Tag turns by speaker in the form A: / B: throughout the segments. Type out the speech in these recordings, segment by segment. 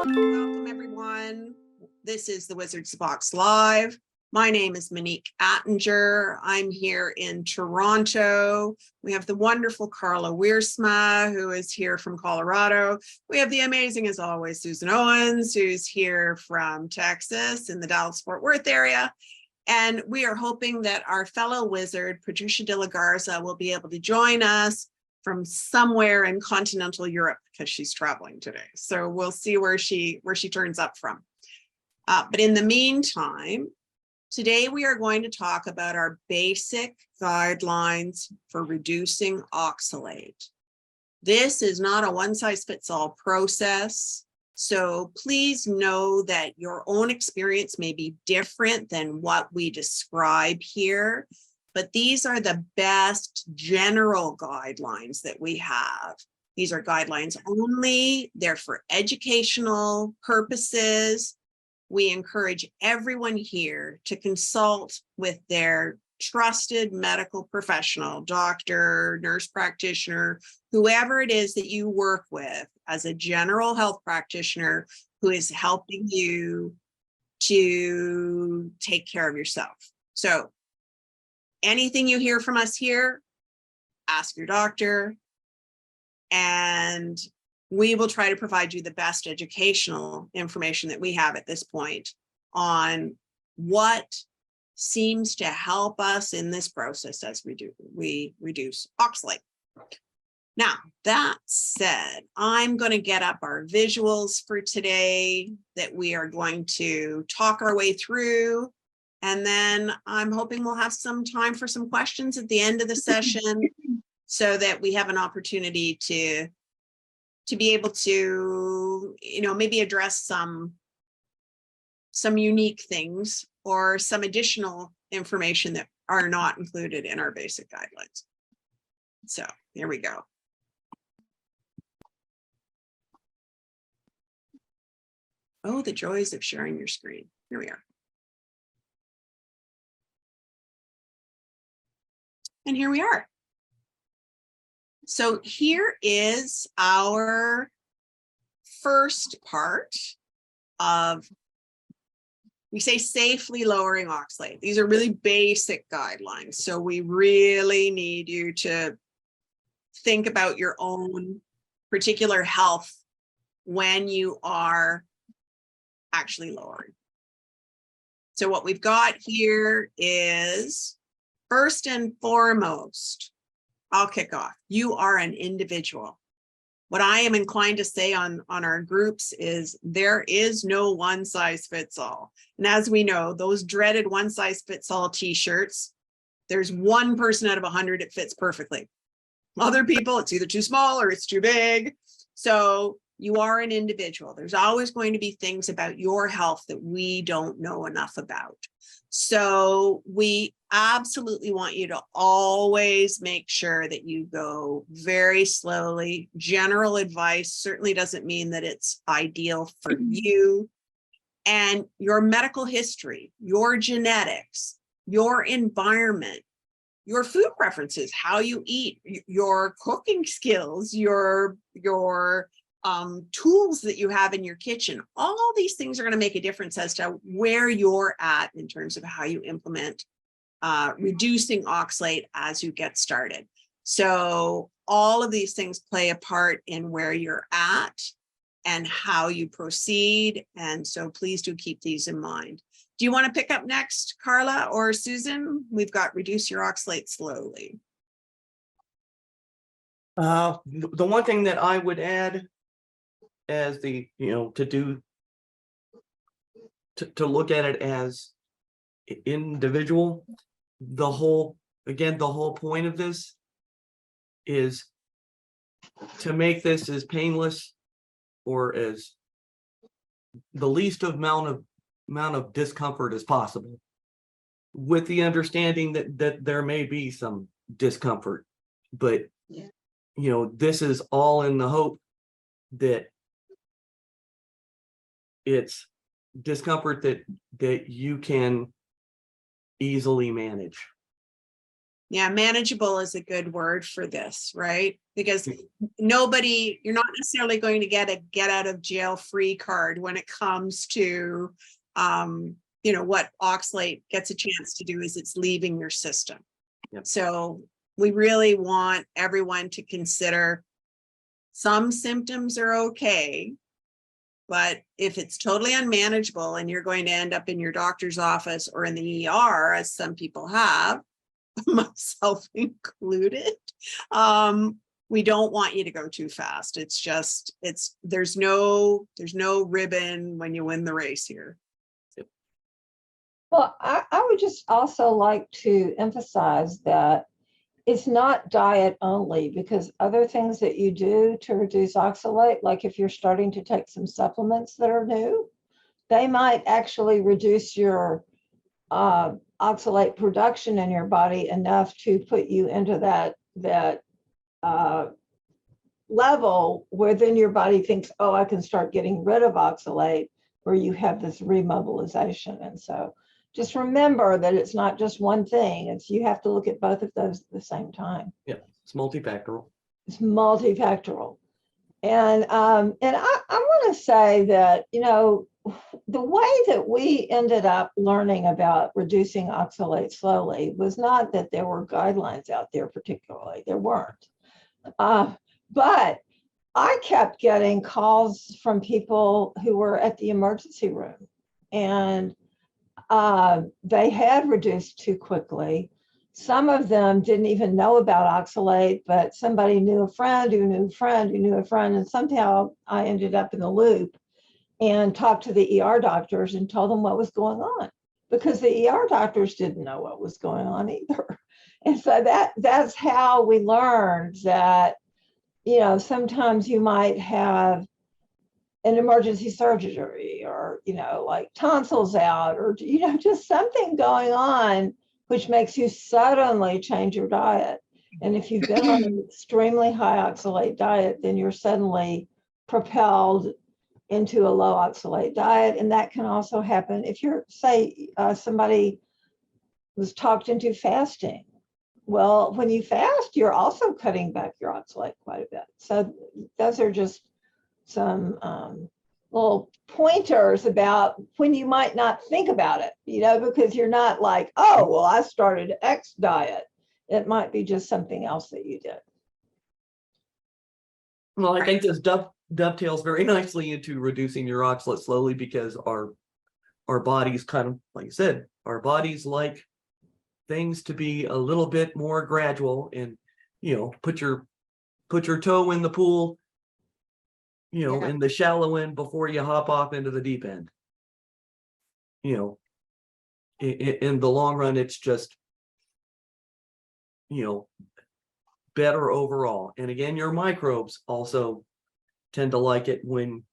A: Welcome, everyone. This is the Wizard's Box Live. My name is Monique Attinger. I'm here in Toronto. We have the wonderful Carla Wiersma, who is here from Colorado. We have the amazing, as always, Susan Owens, who's here from Texas in the Dallas-Fort Worth area. And we are hoping that our fellow wizard, Patricia de la Garza, will be able to join us from somewhere in continental Europe because she's traveling today. So we'll see where she turns up from. But in the meantime, today we are going to talk about our basic guidelines for reducing oxalate. This is not a one-size-fits-all process. So please know that your own experience may be different than what we describe here. But these are the best general guidelines that we have. These are guidelines only. They're for educational purposes. We encourage everyone here to consult with their trusted medical professional, doctor, nurse practitioner, whoever it is that you work with as a general health practitioner who is helping you to take care of yourself. So anything you hear from us here, ask your doctor, and we will try to provide you the best educational information that we have at this point on what seems to help us in this process as we reduce oxalate. Now, that said, I'm going to get up our visuals for today that we are going to talk our way through. And then I'm hoping we'll have some time for some questions at the end of the session so that we have an opportunity to be able to, maybe address some unique things or some additional information that are not included in our basic guidelines. So here we go. Oh, the joys of sharing your screen. Here we are. And here we are. So here is our first part of, we say safely lowering oxalate. These are really basic guidelines. So we really need you to think about your own particular health when you are actually lowering. So what we've got here is, first and foremost, I'll kick off. You are an individual. What I am inclined to say on our groups is there is no one size fits all. And as we know, those dreaded one size fits all t-shirts, there's one person out of 100 it fits perfectly. Other people, it's either too small or it's too big. So you are an individual. There's always going to be things about your health that we don't know enough about. So we absolutely want you to always make sure that you go very slowly. General advice certainly doesn't mean that it's ideal for you. And your medical history, your genetics, your environment, your food preferences, how you eat, your cooking skills, your tools that you have in your kitchen, all these things are going to make a difference as to where you're at in terms of how you implement reducing oxalate as you get started. So all of these things play a part in where you're at and how you proceed. And so please do keep these in mind. Do you want to pick up next, Carla or Susan? We've got reduce your oxalate slowly.
B: The one thing that I would add as the, to look at it as individual, the whole point of this is to make this as painless or as the least amount of discomfort as possible, with the understanding that there may be some discomfort, but this is all in the hope that it's discomfort that you can easily manage.
A: Yeah, manageable is a good word for this, right? Because you're not necessarily going to get a get out of jail free card when it comes to, what oxalate gets a chance to do is it's leaving your system.
B: Yep.
A: So we really want everyone to consider some symptoms are okay, but if it's totally unmanageable and you're going to end up in your doctor's office or in the ER, as some people have, myself included, we don't want you to go too fast. There's no ribbon when you win the race here.
C: Well, I would just also like to emphasize that it's not diet only, because other things that you do to reduce oxalate, like if you're starting to take some supplements that are new, they might actually reduce your oxalate production in your body enough to put you into that level where then your body thinks, oh, I can start getting rid of oxalate, where you have this remobilization. And so just remember that it's not just one thing. You have to look at both of those at the same time.
B: Yeah, it's multifactorial.
C: It's multifactorial. And I want to say that, the way that we ended up learning about reducing oxalate slowly was not that there were guidelines out there particularly. There weren't. But I kept getting calls from people who were at the emergency room, and they had reduced too quickly. Some of them didn't even know about oxalate, but somebody knew a friend who knew a friend who knew a friend, and somehow I ended up in the loop and talked to the ER doctors and told them what was going on, because the ER doctors didn't know what was going on either. And so that's how we learned that, sometimes you might have an emergency surgery, or, like tonsils out, or, just something going on, which makes you suddenly change your diet. And if you've been on an extremely high oxalate diet, then you're suddenly propelled into a low oxalate diet. And that can also happen if you're, say, somebody was talked into fasting. Well, when you fast, you're also cutting back your oxalate quite a bit. So those are just some little pointers about when you might not think about it, because you're not like, oh, well, I started X diet. It might be just something else that you did.
B: Well, I think this dovetails very nicely into reducing your oxalate slowly, because our bodies kind of, like I said, our bodies like things to be a little bit more gradual, and put your toe in the pool,
A: Yeah.
B: in the shallow end before you hop off into the deep end. In the long run, it's just better overall. And again, your microbes also tend to like it when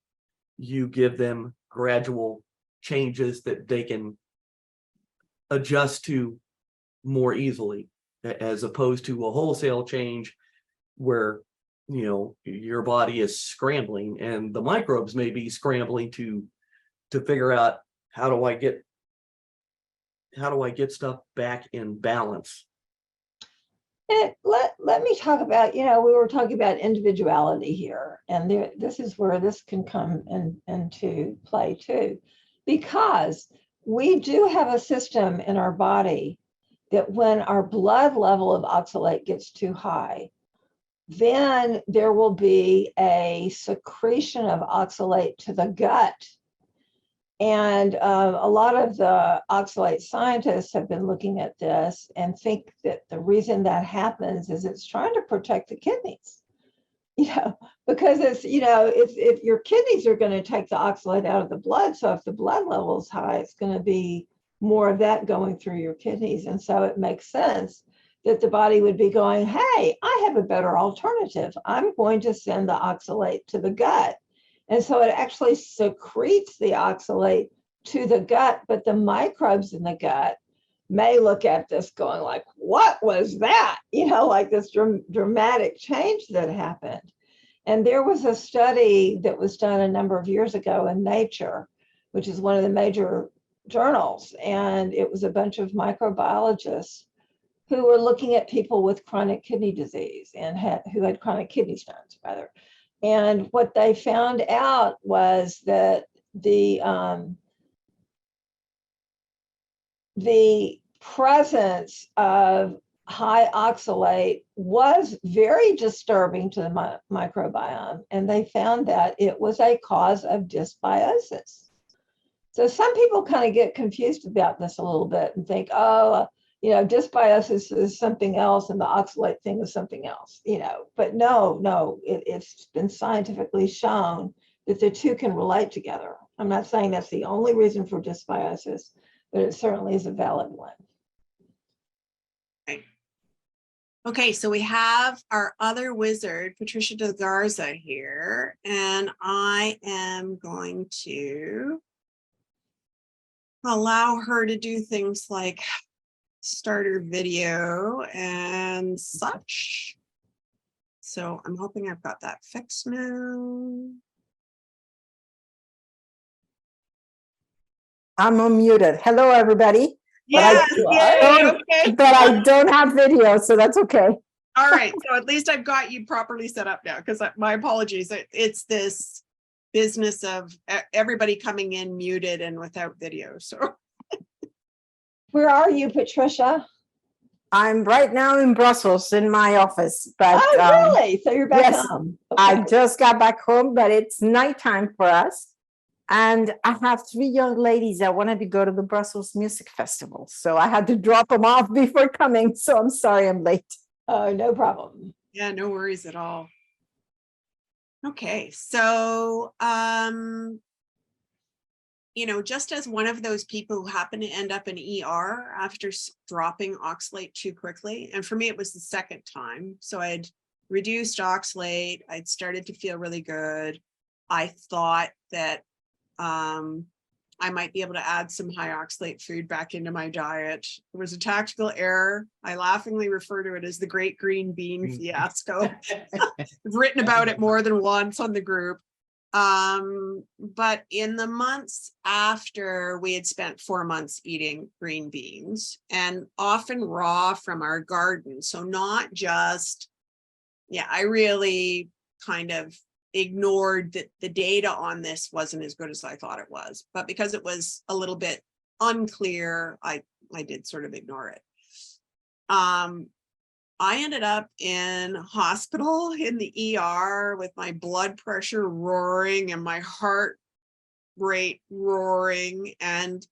B: you give them gradual changes that they can adjust to more easily, as opposed to a wholesale change where your body is scrambling, and the microbes may be scrambling to figure out how do I get stuff back in balance.
C: And let me talk about, we were talking about individuality here, and this is where this can come into play too, because we do have a system in our body that when our blood level of oxalate gets too high, then there will be a secretion of oxalate to the gut. And a lot of the oxalate scientists have been looking at this and think that the reason that happens is it's trying to protect the kidneys, because it's, if your kidneys are going to take the oxalate out of the blood. So if the blood level is high, it's going to be more of that going through your kidneys. And so it makes sense that the body would be going, hey, I have a better alternative. I'm going to send the oxalate to the gut. And so it actually secretes the oxalate to the gut, but the microbes in the gut may look at this going like, what was that? Like this dramatic change that happened. And there was a study that was done a number of years ago in Nature, which is one of the major journals. And it was a bunch of microbiologists who were looking at people with chronic kidney disease and who had chronic kidney stones, rather. And what they found out was that the presence of high oxalate was very disturbing to the microbiome, and they found that it was a cause of dysbiosis. So some people kind of get confused about this a little bit and think, oh, dysbiosis is something else and the oxalate thing is something else, but no, it's been scientifically shown that the two can relate together. I'm not saying that's the only reason for dysbiosis, but it certainly is a valid one.
A: Okay, so we have our other wizard, Patricia de Garza, here, and I am going to allow her to do things like start her video and such. So I'm hoping I've got that fixed now.
D: I'm unmuted. Hello, everybody.
A: Yeah,
D: But I don't have video, so that's okay.
A: All right, so at least I've got you properly set up now, because my apologies. It's this business of everybody coming in muted and without video. So
C: where are you, Patricia?
D: I'm right now in Brussels in my office, but
C: really? So you're back
D: yes,
C: home? Okay.
D: I just got back home, but it's nighttime for us. And I have 3 young ladies that wanted to go to the Brussels Music Festival. So I had to drop them off before coming. So I'm sorry I'm late.
C: Oh, no problem.
A: yeah, no worries at all. Okay, so just as one of those people who happened to end up in ER after dropping oxalate too quickly, and for me it was the second time. So I had reduced oxalate, I'd started to feel really good. I thought that I might be able to add some high oxalate food back into my diet. It was a tactical error. I laughingly refer to it as the Great Green Bean Fiasco. I've written about it more than once on the group. But in the months after we had spent 4 months eating green beans, and often raw from our garden, so not just, I really kind of ignored that the data on this wasn't as good as I thought it was, but because it was a little bit unclear, I did sort of ignore it. I ended up in hospital in the ER with my blood pressure roaring and my heart rate roaring. And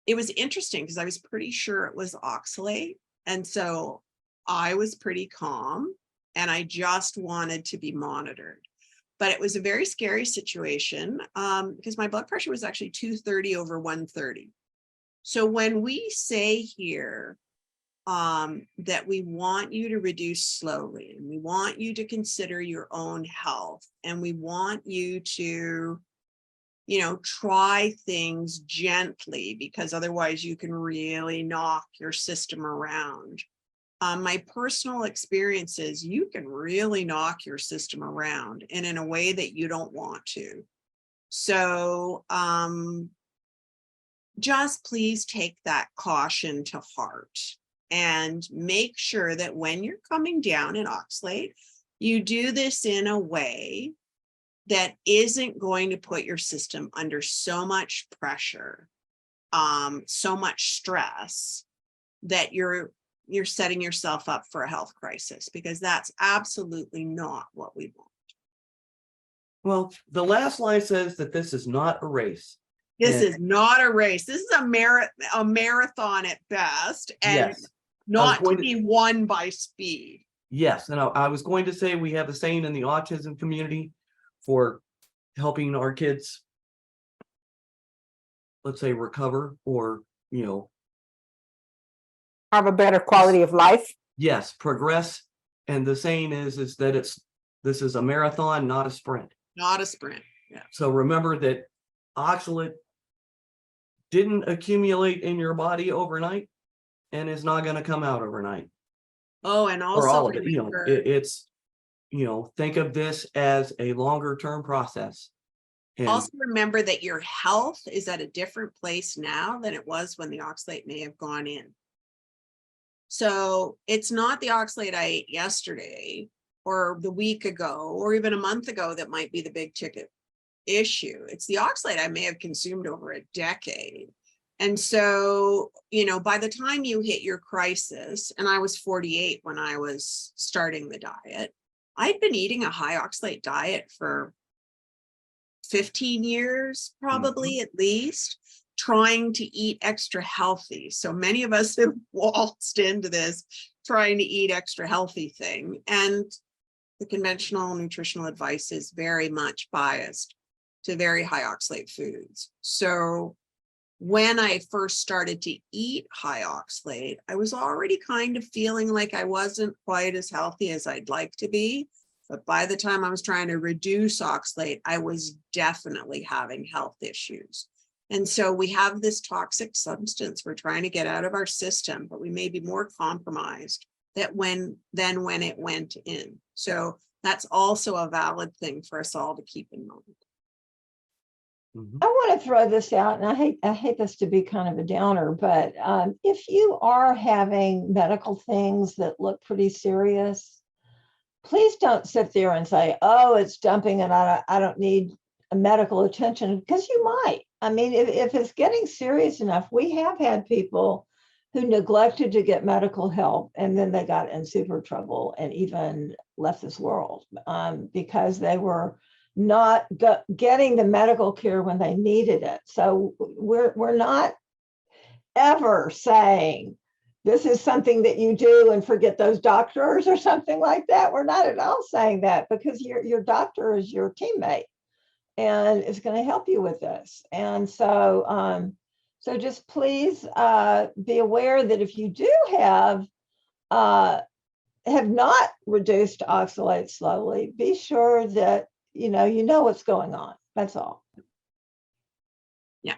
A: it was interesting because I was pretty sure it was oxalate. And so I was pretty calm and I just wanted to be monitored. But it was a very scary situation because my blood pressure was actually 230 over 130. So when we say here, that we want you to reduce slowly and we want you to consider your own health and we want you to, try things gently because otherwise you can really knock your system around. My personal experience is you can really knock your system around and in a way that you don't want to. So just please take that caution to heart. And make sure that when you're coming down in oxalate, you do this in a way that isn't going to put your system under so much pressure, so much stress that you're setting yourself up for a health crisis, because that's absolutely not what we want.
B: Well, the last line says that this is not a race.
A: This is not a race. This is a marathon at best. And
B: yes.
A: Not to be won by speed.
B: Yes, and I was going to say we have a saying in the autism community for helping our kids, let's say, recover or,
D: have a better quality of life.
B: Yes, progress. And the saying is that this is a marathon, not a sprint.
A: Not a sprint. Yeah.
B: So remember that oxalate didn't accumulate in your body overnight and is not going to come out overnight.
A: Oh, and also
B: or all of it, it's, think of this as a longer term process. And
A: also remember that your health is at a different place now than it was when the oxalate may have gone in. So it's not the oxalate I ate yesterday or the week ago or even a month ago that might be the big ticket issue. It's the oxalate I may have consumed over a decade. And so, you know, by the time you hit your crisis, and I was 48 when I was starting the diet, I'd been eating a high oxalate diet for 15 years, probably at least, trying to eat extra healthy. So many of us have waltzed into this trying to eat extra healthy thing. And the conventional nutritional advice is very much biased to very high oxalate foods. So when I first started to eat high oxalate, I was already kind of feeling like I wasn't quite as healthy as I'd like to be. But by the time I was trying to reduce oxalate, I was definitely having health issues. And so we have this toxic substance we're trying to get out of our system, but we may be more compromised than when it went in. So that's also a valid thing for us all to keep in mind.
C: I want to throw this out, and I hate this to be kind of a downer, but if you are having medical things that look pretty serious, please don't sit there and say, "Oh, it's dumping, and I don't need a medical attention," because you might. I mean, if it's getting serious enough, we have had people who neglected to get medical help, and then they got in super trouble and even left this world because they were not getting the medical care when they needed it. So we're not ever saying this is something that you do and forget those doctors or something like that. We're not at all saying that, because your doctor is your teammate and is going to help you with this. And so so just please be aware that if you do have not reduced oxalate slowly, be sure that you know what's going on. That's all.
A: Yeah.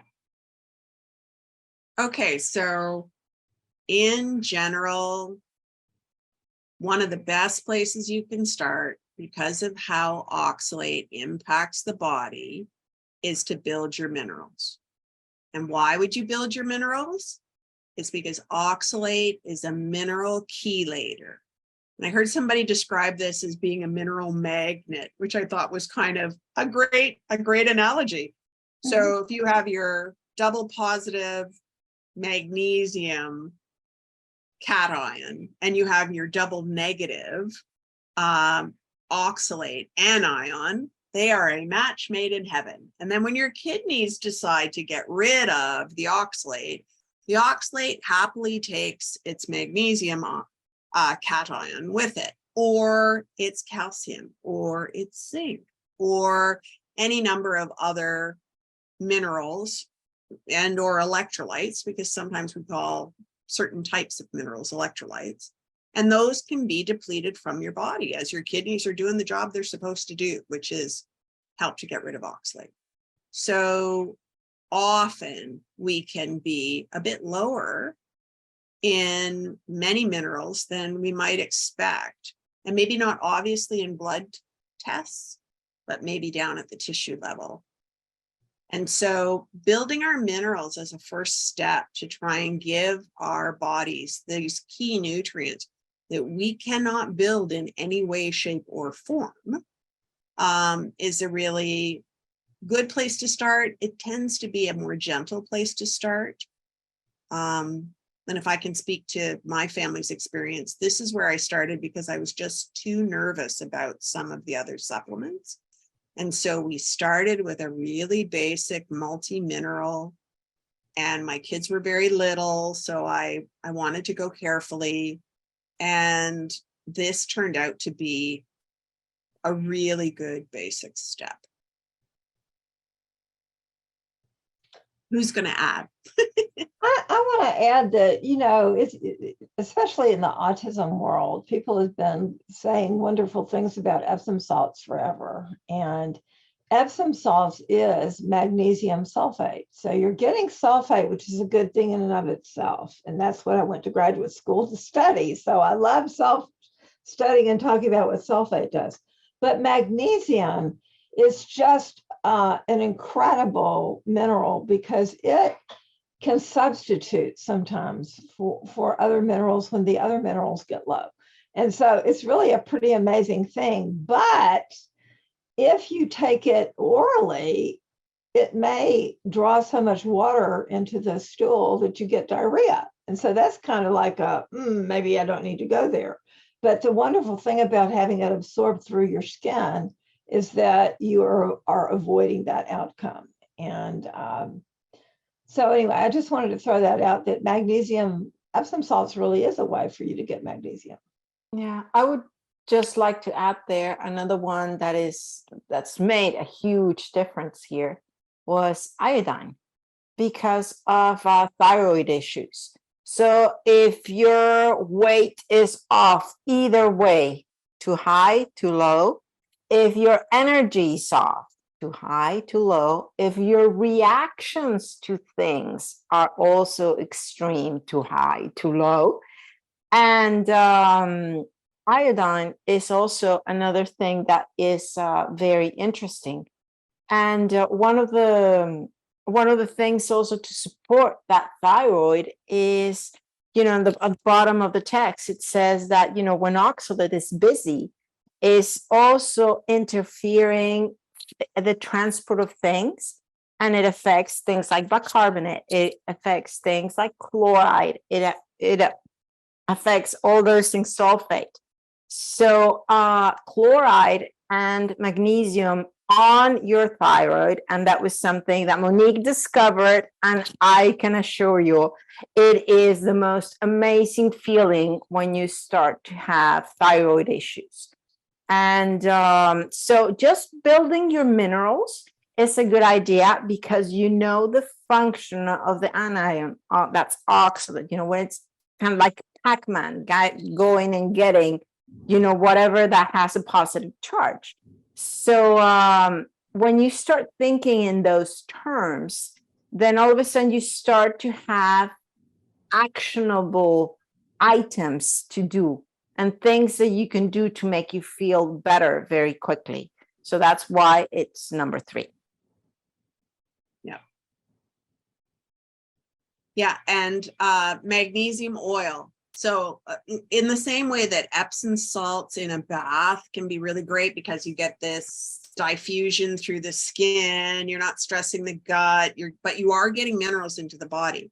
A: Okay, so in general, one of the best places you can start, because of how oxalate impacts the body, is to build your minerals. And why would you build your minerals? It's because oxalate is a mineral chelator. And I heard somebody describe this as being a mineral magnet, which I thought was kind of a great analogy. So if you have your double positive magnesium cation and you have your double negative oxalate anion, they are a match made in heaven. And then when your kidneys decide to get rid of the oxalate happily takes its magnesium cation with it, or its calcium, or its zinc, or any number of other minerals and or electrolytes, because sometimes we call certain types of minerals electrolytes. And those can be depleted from your body as your kidneys are doing the job they're supposed to do, which is help to get rid of oxalate. So often we can be a bit lower in many minerals than we might expect, and maybe not obviously in blood tests, but maybe down at the tissue level. And so building our minerals as a first step to try and give our bodies these key nutrients that we cannot build in any way, shape, or form is a really good place to start. It tends to be a more gentle place to start. And if I can speak to my family's experience, this is where I started because I was just too nervous about some of the other supplements. And so we started with a really basic multi-mineral, and my kids were very little, so I wanted to go carefully. And this turned out to be a really good basic step. Who's going to add?
C: I want to add that, it's especially in the autism world, people have been saying wonderful things about Epsom salts forever. And Epsom salts is magnesium sulfate. So you're getting sulfate, which is a good thing in and of itself. And that's what I went to graduate school to study. So I love studying and talking about what sulfate does. But magnesium is just an incredible mineral because it can substitute sometimes for other minerals when the other minerals get low. And so it's really a pretty amazing thing. But if you take it orally, it may draw so much water into the stool that you get diarrhea. And so that's kind of like maybe I don't need to go there. But the wonderful thing about having it absorbed through your skin is that you are avoiding that outcome. And so anyway, I just wanted to throw that out, that magnesium, Epsom salts really is a way for you to get magnesium.
D: Yeah, I would just like to add there another one that's made a huge difference here was iodine because of thyroid issues. So if your weight is off either way, too high, too low, if your energy is off, too high, too low, if your reactions to things are also extreme, too high, too low, and iodine is also another thing that is very interesting. And one of the things also to support that thyroid is, at the bottom of the text, it says that, when oxalate is busy, is also interfering the transport of things, and it affects things like bicarbonate, it affects things like chloride, it affects all those things, sulfate. So chloride and magnesium on your thyroid, and that was something that Monique discovered, and I can assure you it is the most amazing feeling when you start to have thyroid issues. And so just building your minerals is a good idea because the function of the anion, that's oxalate, when it's kind of like Pac-Man going and getting whatever that has a positive charge. So when you start thinking in those terms, then all of a sudden you start to have actionable items to do and things that you can do to make you feel better very quickly. So that's why it's number 3.
A: Yeah, and magnesium oil. So in the same way that Epsom salts in a bath can be really great because you get this diffusion through the skin, you're not stressing the gut, but you are getting minerals into the body.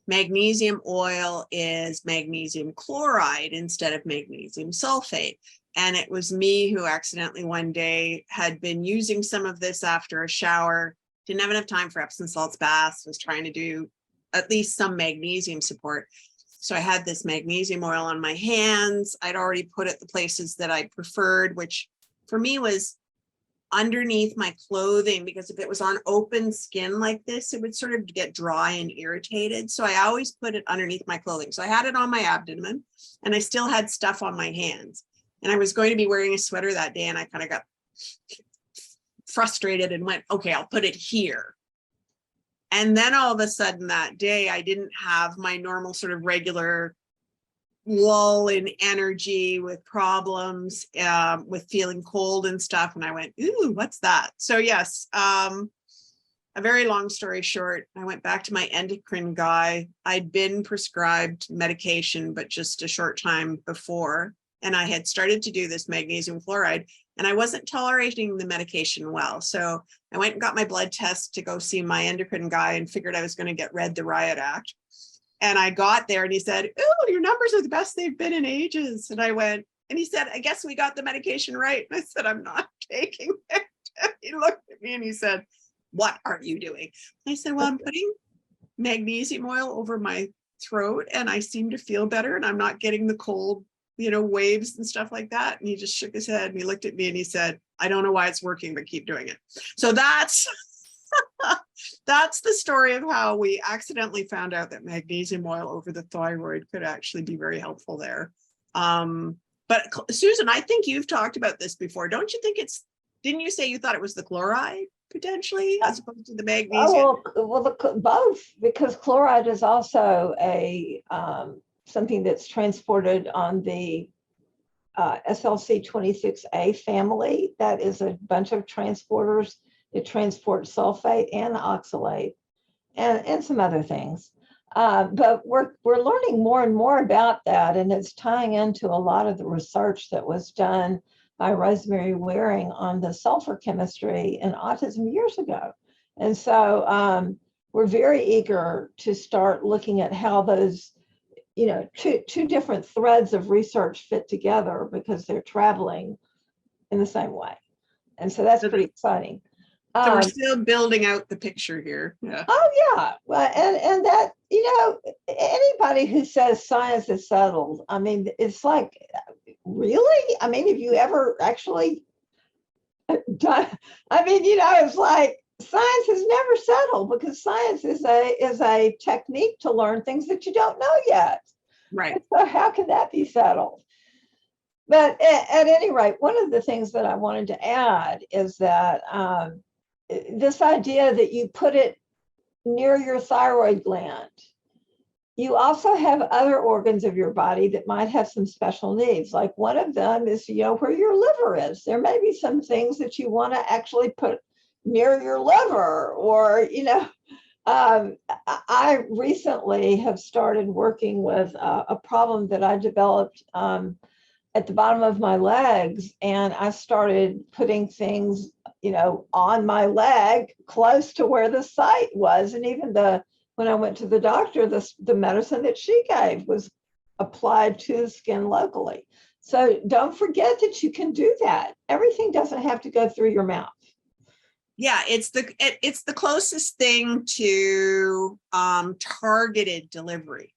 A: Magnesium oil is magnesium chloride instead of magnesium sulfate. And it was me who accidentally one day had been using some of this after a shower, didn't have enough time for Epsom salts baths, was trying to do at least some magnesium support. So I had this magnesium oil on my hands. I'd already put it the places that I preferred, which for me was underneath my clothing, because if it was on open skin like this, it would sort of get dry and irritated. So I always put it underneath my clothing. So I had it on my abdomen and I still had stuff on my hands. And I was going to be wearing a sweater that day and I kind of got frustrated and went, okay, I'll put it here. And then all of a sudden that day, I didn't have my normal sort of regular lull in energy with problems, with feeling cold and stuff. And I went, ooh, what's that? So yes, a very long story short, I went back to my endocrine guy. I'd been prescribed medication, but just a short time before. And I had started to do this magnesium chloride and I wasn't tolerating the medication well. So I went and got my blood test to go see my endocrine guy and figured I was going to get read the Riot Act. And I got there and he said, oh, your numbers are the best they've been in ages. And I went, and he said, I guess we got the medication right. And I said, I'm not taking it. And he looked at me and he said, what are you doing? And I said, well, I'm putting magnesium oil over my throat and I seem to feel better and I'm not getting the cold, waves and stuff like that. And he just shook his head and he looked at me and he said, I don't know why it's working, but keep doing it. So that's the story of how we accidentally found out that magnesium oil over the thyroid could actually be very helpful there. But Susan, I think you've talked about this before. Don't you think didn't you say you thought it was the chloride potentially as opposed to the magnesium?
C: Well, both, because chloride is also something that's transported on the SLC26A family. That is a bunch of transporters. It transports sulfate and oxalate. and some other things. But we're learning more and more about that, and it's tying into a lot of the research that was done by Rosemary Waring on the sulfur chemistry in autism years ago. And so we're very eager to start looking at how those, two different threads of research fit together because they're traveling in the same way. And so that's pretty exciting.
A: So we're still building out the picture here. Yeah.
C: Oh yeah, well, and that anybody who says science is settled, I mean, it's like, really? I mean, have you ever actually done? I mean, it's like science is never settled because science is a technique to learn things that you don't know yet.
A: Right.
C: So how can that be settled? But at any rate, one of the things that I wanted to add is that this idea that you put it near your thyroid gland. You also have other organs of your body that might have some special needs. Like one of them is, where your liver is. There may be some things that you want to actually put near your liver, or, I recently have started working with a problem that I developed at the bottom of my legs, and I started putting things, on my leg close to where the site was. And even when I went to the doctor, the medicine that she gave was applied to the skin locally. So don't forget that you can do that. Everything doesn't have to go through your mouth.
A: Yeah, it's the closest thing to targeted delivery.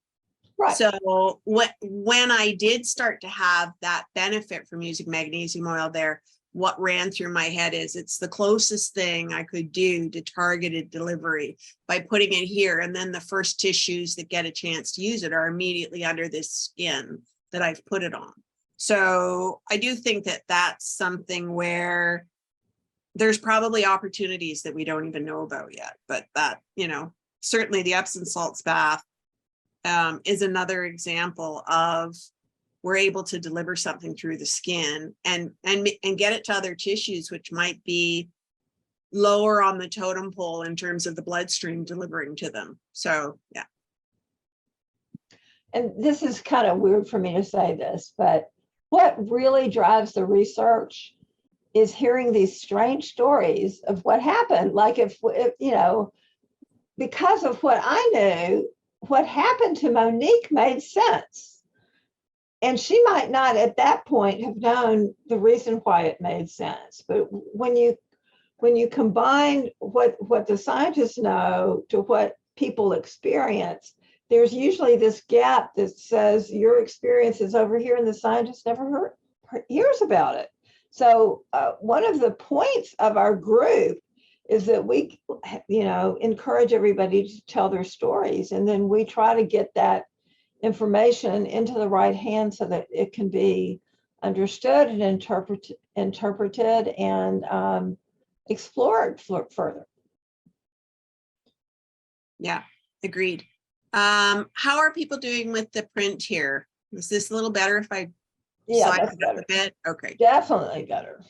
C: Right.
A: So when I did start to have that benefit from using magnesium oil there, what ran through my head is it's the closest thing I could do to targeted delivery by putting it here. And then the first tissues that get a chance to use it are immediately under this skin that I've put it on. So I do think that that's something where there's probably opportunities that we don't even know about yet, but that, certainly the Epsom salts bath is another example of we're able to deliver something through the skin and get it to other tissues, which might be lower on the totem pole in terms of the bloodstream delivering to them. So, yeah.
C: And this is kind of weird for me to say this, but what really drives the research is hearing these strange stories of what happened. Like if because of what I knew, what happened to Monique made sense. And she might not at that point have known the reason why it made sense. But when you combine what the scientists know to what people experience, there's usually this gap that says your experience is over here and the scientist never hears about it. So one of the points of our group is that we, encourage everybody to tell their stories, and then we try to get that information into the right hands so that it can be understood and interpreted and explored further.
A: Yeah, agreed. How are people doing with the print here? Is this a little better if I
C: Yeah,
A: size
C: that's
A: it up
C: better.
A: a bit? Okay.
C: Definitely better.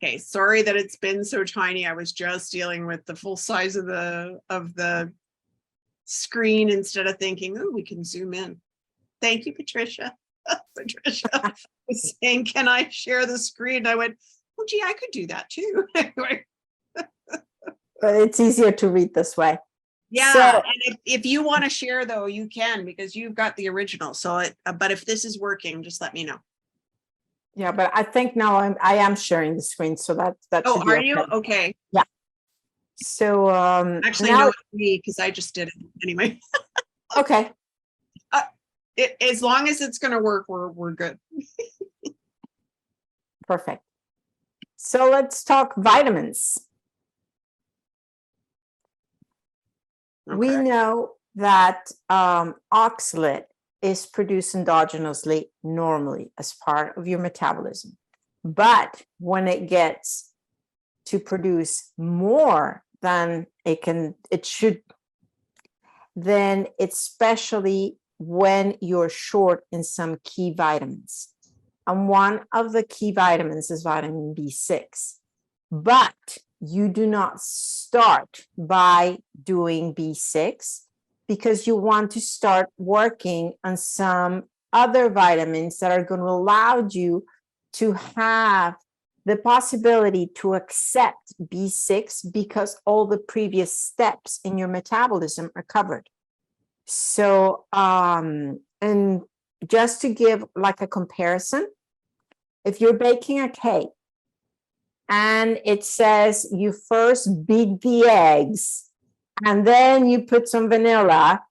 A: Okay, sorry that it's been so tiny. I was just dealing with the full size of the screen instead of thinking, oh, we can zoom in. Thank you, Patricia. Patricia was saying, can I share the screen? I went, oh, gee, I could do that too. Anyway.
D: But it's easier to read this way.
A: Yeah,
D: So-
A: and if you want to share though, you can, because you've got the original. So but if this is working, just let me know.
D: Yeah, but I think now I am sharing the screen, so that
A: Oh,
D: should be
A: are
D: okay.
A: you? Okay.
D: Yeah. So
A: Actually,
D: now,
A: no, it's me, because I just did it anyway.
D: okay.
A: As long as it's going to work, we're good.
D: Perfect. So let's talk vitamins. We
A: Okay.
D: know that oxalate is produced endogenously normally as part of your metabolism. But when it gets to produce more than it should, then especially when you're short in some key vitamins. And one of the key vitamins is vitamin B6. But you do not start by doing B6 because you want to start working on some other vitamins that are going to allow you to have the possibility to accept B6 because all the previous steps in your metabolism are covered. So, and just to give like a comparison, if you're baking a cake and it says you first beat the eggs and then you put some vanilla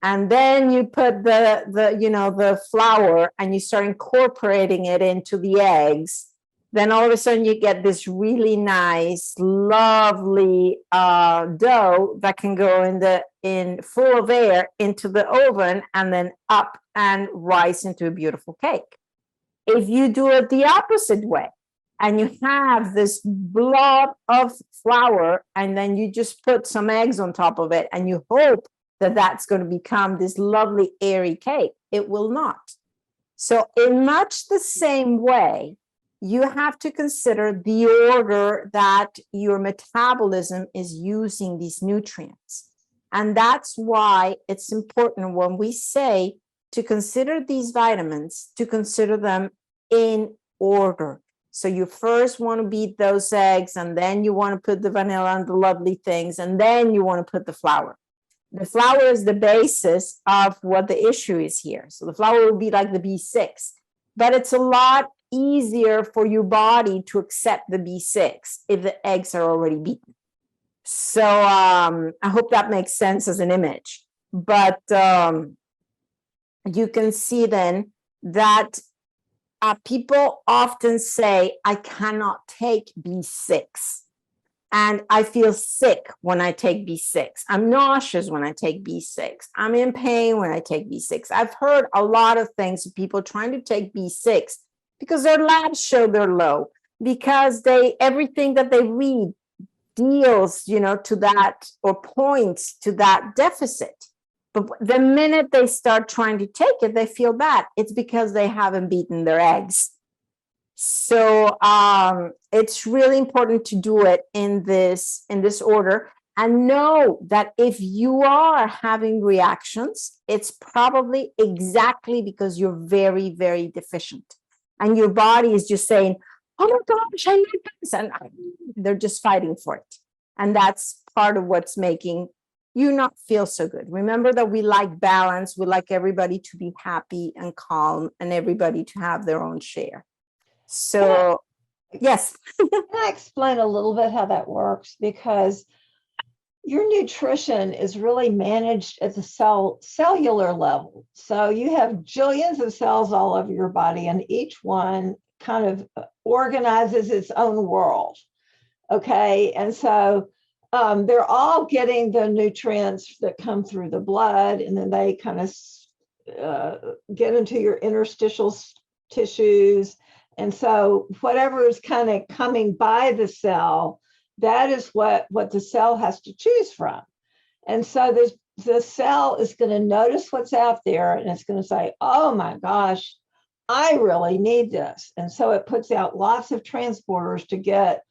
D: and then you put the flour and you start incorporating it into the eggs, then all of a sudden you get this really nice, lovely dough that can go in full of air into the oven and then up and rise into a beautiful cake. If you do it the opposite way and you have this blob of flour and then you just put some eggs on top of it and you hope that that's going to become this lovely airy cake, it will not. So in much the same way, you have to consider the order that your metabolism is using these nutrients. And that's why it's important when we say to consider these vitamins, to consider them in order. So you first want to beat those eggs, and then you want to put the vanilla and the lovely things, and then you want to put the flour. The flour is the basis of what the issue is here. So the flour will be like the B6, but it's a lot easier for your body to accept the B6 if the eggs are already beaten. So I hope that makes sense as an image. But you can see then that people often say, I cannot take B6. And I feel sick when I take B6. I'm nauseous when I take B6. I'm in pain when I take B6. I've heard a lot of things of people trying to take B6 because their labs show they're low, because everything that they read deals, to that or points to that deficit. But the minute they start trying to take it, they feel bad. It's because they haven't beaten their eggs. So it's really important to do it in this order, and know that if you are having reactions, it's probably exactly because you're very, very deficient. And your body is just saying, oh my gosh, I need this. And they're just fighting for it. And that's part of what's making you not feel so good. Remember that we like balance. We like everybody to be happy and calm and everybody to have their own share. So, yes.
C: Can I explain a little bit how that works? Because your nutrition is really managed at the cellular level. So you have jillions of cells all over your body, and each one kind of organizes its own world. Okay. And so they're all getting the nutrients that come through the blood, and then they kind of get into your interstitial tissues. And so whatever is kind of coming by the cell, that is what the cell has to choose from. And so the cell is going to notice what's out there, and it's going to say, oh my gosh, I really need this. And so it puts out lots of transporters to get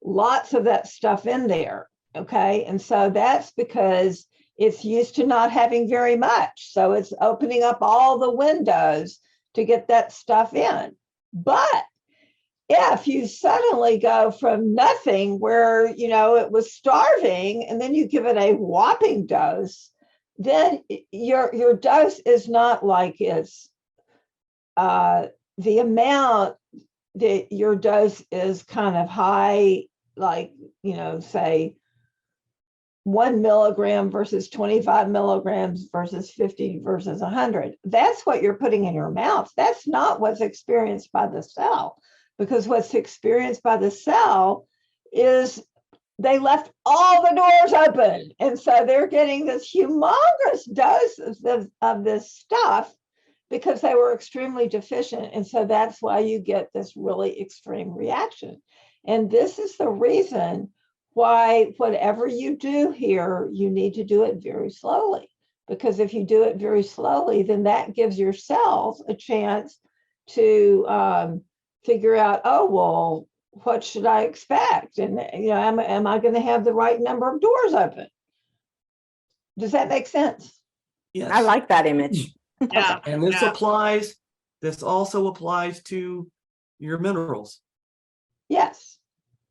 C: lots of that stuff in there. Okay. And so that's because it's used to not having very much. So it's opening up all the windows to get that stuff in. But if you suddenly go from nothing where, it was starving, and then you give it a whopping dose, then your dose is not like it's the amount that your dose is kind of high, like, say 1 milligram versus 25 milligrams versus 50 versus 100. That's what you're putting in your mouth. That's not what's experienced by the cell, because what's experienced by the cell is they left all the doors open. And so they're getting this humongous dose of this stuff because they were extremely deficient. And so that's why you get this really extreme reaction. And this is the reason why whatever you do here, you need to do it very slowly. Because if you do it very slowly, then that gives your cells a chance to figure out, oh, well, what should I expect? And, am I going to have the right number of doors open? Does that make sense?
B: Yes.
D: I like that image.
A: Yeah.
B: And this
A: Yeah.
B: also applies to your minerals.
C: Yes.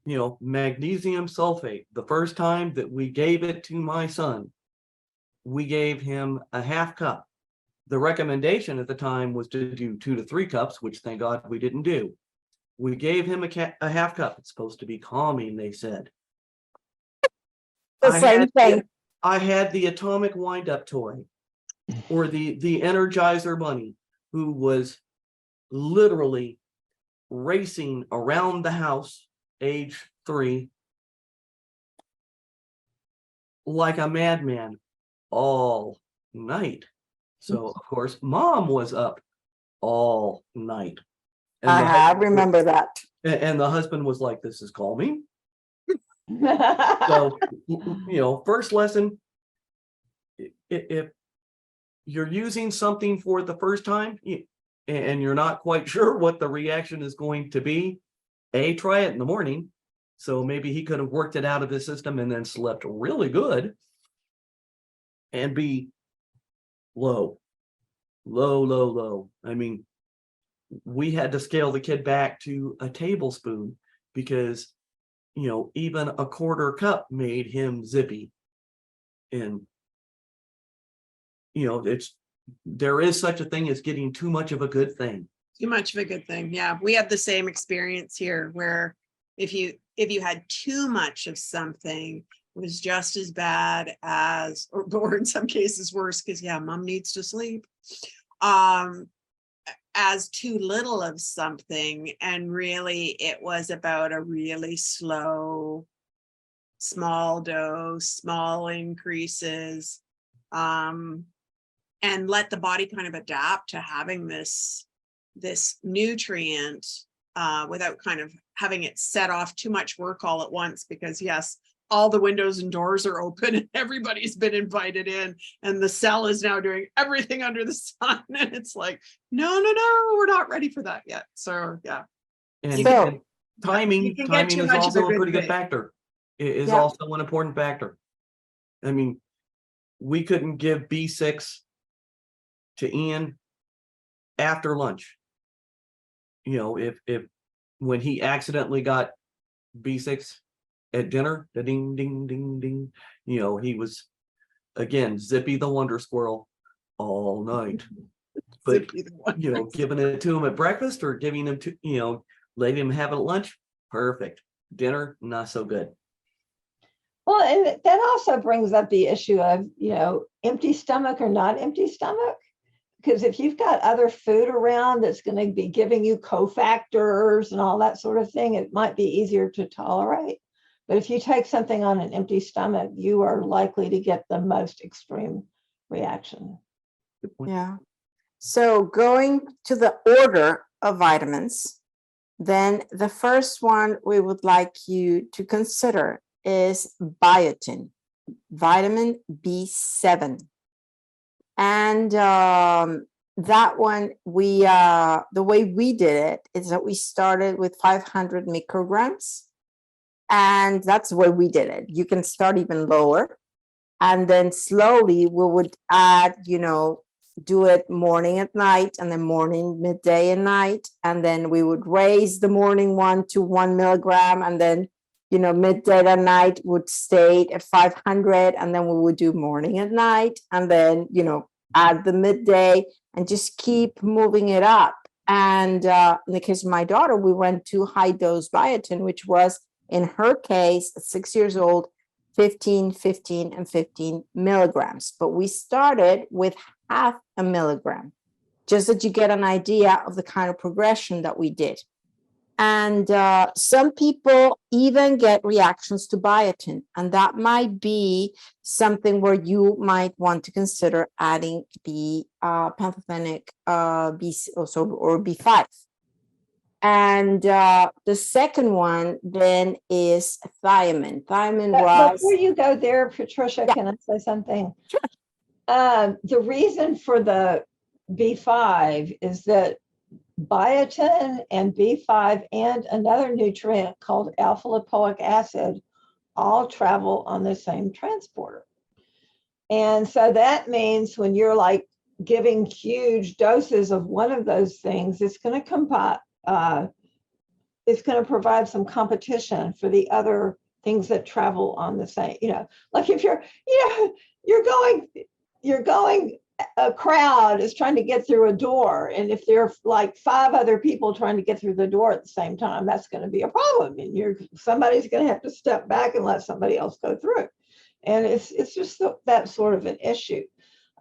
B: Magnesium sulfate. The first time that we gave it to my son, we gave him a half cup. The recommendation at the time was to do 2 to 3 cups, which thank God we didn't do. We gave him a half cup. It's supposed to be calming, they said.
D: The same thing.
B: I had the atomic wind-up toy, or the Energizer bunny, who was literally racing around the house, age 3, like a madman all night. So of course, mom was up all night. And
D: I remember that.
B: And the husband was like, "This is calming." So, first lesson, if you're using something for the first time and you're not quite sure what the reaction is going to be, try it in the morning. So maybe he could have worked it out of his system and then slept really good. And B, low. I mean, we had to scale the kid back to a tablespoon because, even a quarter cup made him zippy. And, there is such a thing as getting too much of a good thing.
A: Too much of a good thing. Yeah. We have the same experience here where if you had too much of something, it was just as bad as, or in some cases worse, because mom needs to sleep, as too little of something. And really it was about a really slow, small dose, small increases, and let the body kind of adapt to having this nutrient without kind of having it set off too much work all at once, because yes, all the windows and doors are open and everybody's been invited in and the cell is now doing everything under the sun. And it's like, no, we're not ready for that yet. So yeah.
B: And timing
A: too
B: is
A: much of
B: also
A: a
B: a
A: good
B: pretty good
A: thing.
B: factor. It is also an important factor. I mean, we couldn't give B6 to Ian after lunch. If when he accidentally got B6 at dinner, the ding, ding, ding, ding, he was, again, Zippy the Wonder Squirrel all night. But, giving it to him at breakfast or giving him to, letting him have it at lunch, perfect. Dinner, not so good.
C: Well, and that also brings up the issue of, empty stomach or not empty stomach. Because if you've got other food around that's going to be giving you cofactors and all that sort of thing, it might be easier to tolerate. But if you take something on an empty stomach, you are likely to get the most extreme reaction.
D: Yeah. So going to the order of vitamins, then the first one we would like you to consider is biotin, vitamin B7. And that one, the way we did it is that we started with 500 micrograms. And that's the way we did it. You can start even lower. And then slowly we would add, do it morning at night, and then morning, midday, and night. And then we would raise the morning one to 1 milligram. And then, midday and night would stay at 500. And then we would do morning and night. And then, add the midday and just keep moving it up. And in the case of my daughter, we went to high dose biotin, which was, in her case, at 6 years old, 15, 15, and 15 milligrams. But we started with 0.5 milligram, just that you get an idea of the kind of progression that we did. And some people even get reactions to biotin, and that might be something where you might want to consider adding the pantothenic or B5. And the second one then is thiamine. Thiamine was...
C: Before you go there, Patricia, Can I say something? Sure. The reason for the B5 is that biotin and B5 and another nutrient called alpha lipoic acid all travel on the same transporter. And so that means when you're like giving huge doses of one of those things, it's going to provide some competition for the other things that travel on the same, like if you're going, a crowd is trying to get through a door. And if there are like 5 other people trying to get through the door at the same time, that's going to be a problem. And somebody's going to have to step back and let somebody else go through. And it's just that sort of an issue.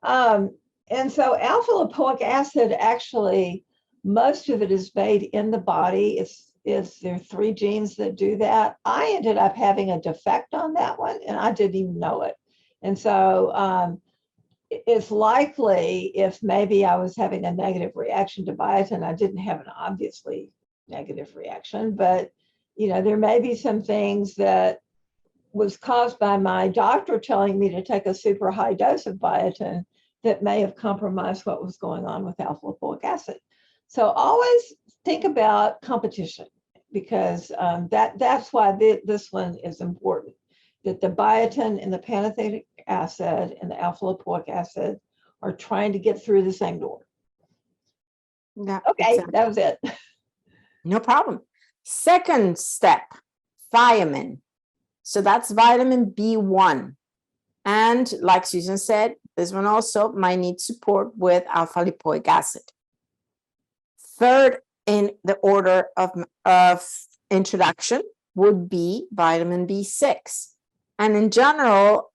C: And so alpha lipoic acid, actually, most of it is made in the body. There are 3 genes that do that. I ended up having a defect on that one, and I didn't even know it. And so it's likely if maybe I was having a negative reaction to biotin, I didn't have an obviously negative reaction, but there may be some things that was caused by my doctor telling me to take a super high dose of biotin that may have compromised what was going on with alpha lipoic acid. So always think about competition, because that's why this one is important, that the biotin and the pantothenic acid and the alpha lipoic acid are trying to get through the same door.
D: Yeah,
C: Okay,
D: exactly.
C: that was it.
D: No problem. Second step, thiamine. So that's vitamin B1. And like Susan said, this one also might need support with alpha lipoic acid. Third in the order of introduction would be vitamin B6. And in general,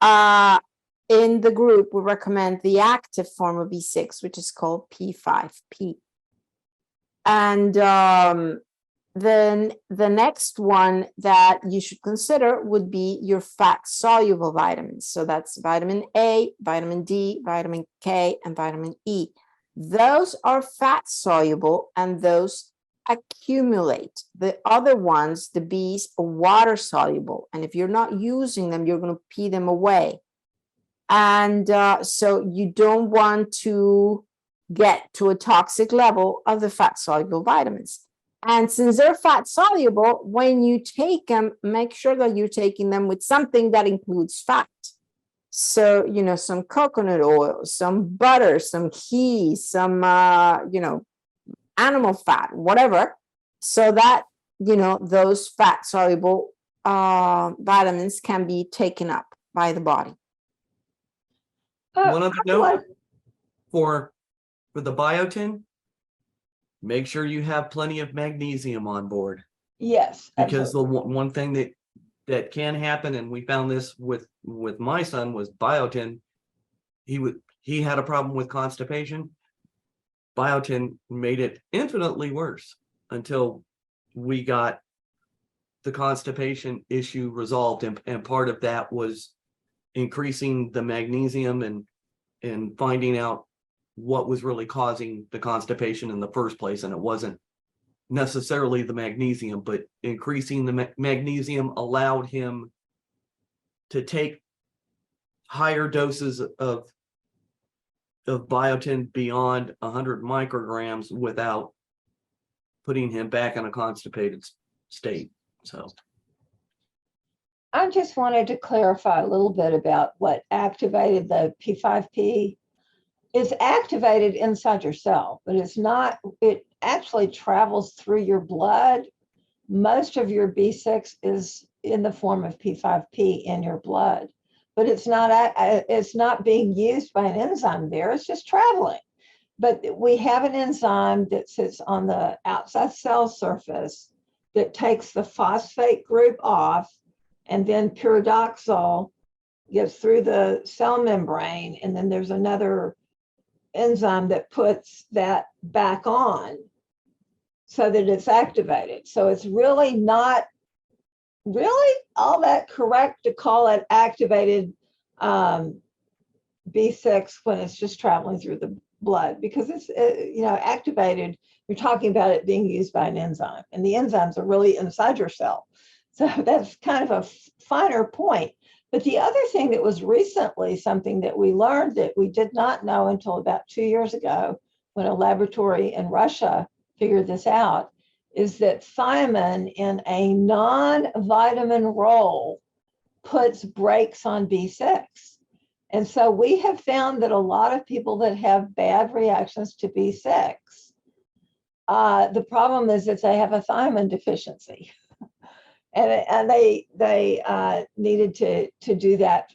D: in the group, we recommend the active form of B6, which is called P5P. And then the next one that you should consider would be your fat-soluble vitamins. So that's vitamin A, vitamin D, vitamin K, and vitamin E. Those are fat-soluble, and those accumulate. The other ones, the B's, are water-soluble. And if you're not using them, you're going to pee them away. And so you don't want to get to a toxic level of the fat-soluble vitamins. And since they're fat soluble, when you take them, make sure that you're taking them with something that includes fat. So, some coconut oil, some butter, some ghee, some, animal fat, whatever, so that, those fat soluble vitamins can be taken up by the body.
B: One other note for the biotin, make sure you have plenty of magnesium on board.
C: Yes,
B: because
C: absolutely.
B: the one thing that can happen, and we found this with my son, was biotin. He had a problem with constipation. Biotin made it infinitely worse until we got the constipation issue resolved, and part of that was increasing the magnesium and finding out what was really causing the constipation in the first place. And it wasn't necessarily the magnesium, but increasing the magnesium allowed him to take higher doses of biotin beyond 100 micrograms without putting him back in a constipated state. So
C: I just wanted to clarify a little bit about what activated the P5P. It's activated inside your cell, but it's not, it actually travels through your blood. Most of your B6 is in the form of P5P in your blood, but it's not being used by an enzyme there, it's just traveling. But we have an enzyme that sits on the outside cell surface that takes the phosphate group off, and then pyridoxal gets through the cell membrane, and then there's another enzyme that puts that back on so that it's activated. So it's really not really all that correct to call it activated B6 when it's just traveling through the blood, because it's activated. You're talking about it being used by an enzyme, and the enzymes are really inside your cell. So that's kind of a finer point. But the other thing that was recently something that we learned that we did not know until about 2 years ago, when a laboratory in Russia figured this out, is that thiamine in a non-vitamin role puts brakes on B6. And so we have found that a lot of people that have bad reactions to B6, the problem is that they have a thiamine deficiency. And they needed to do that,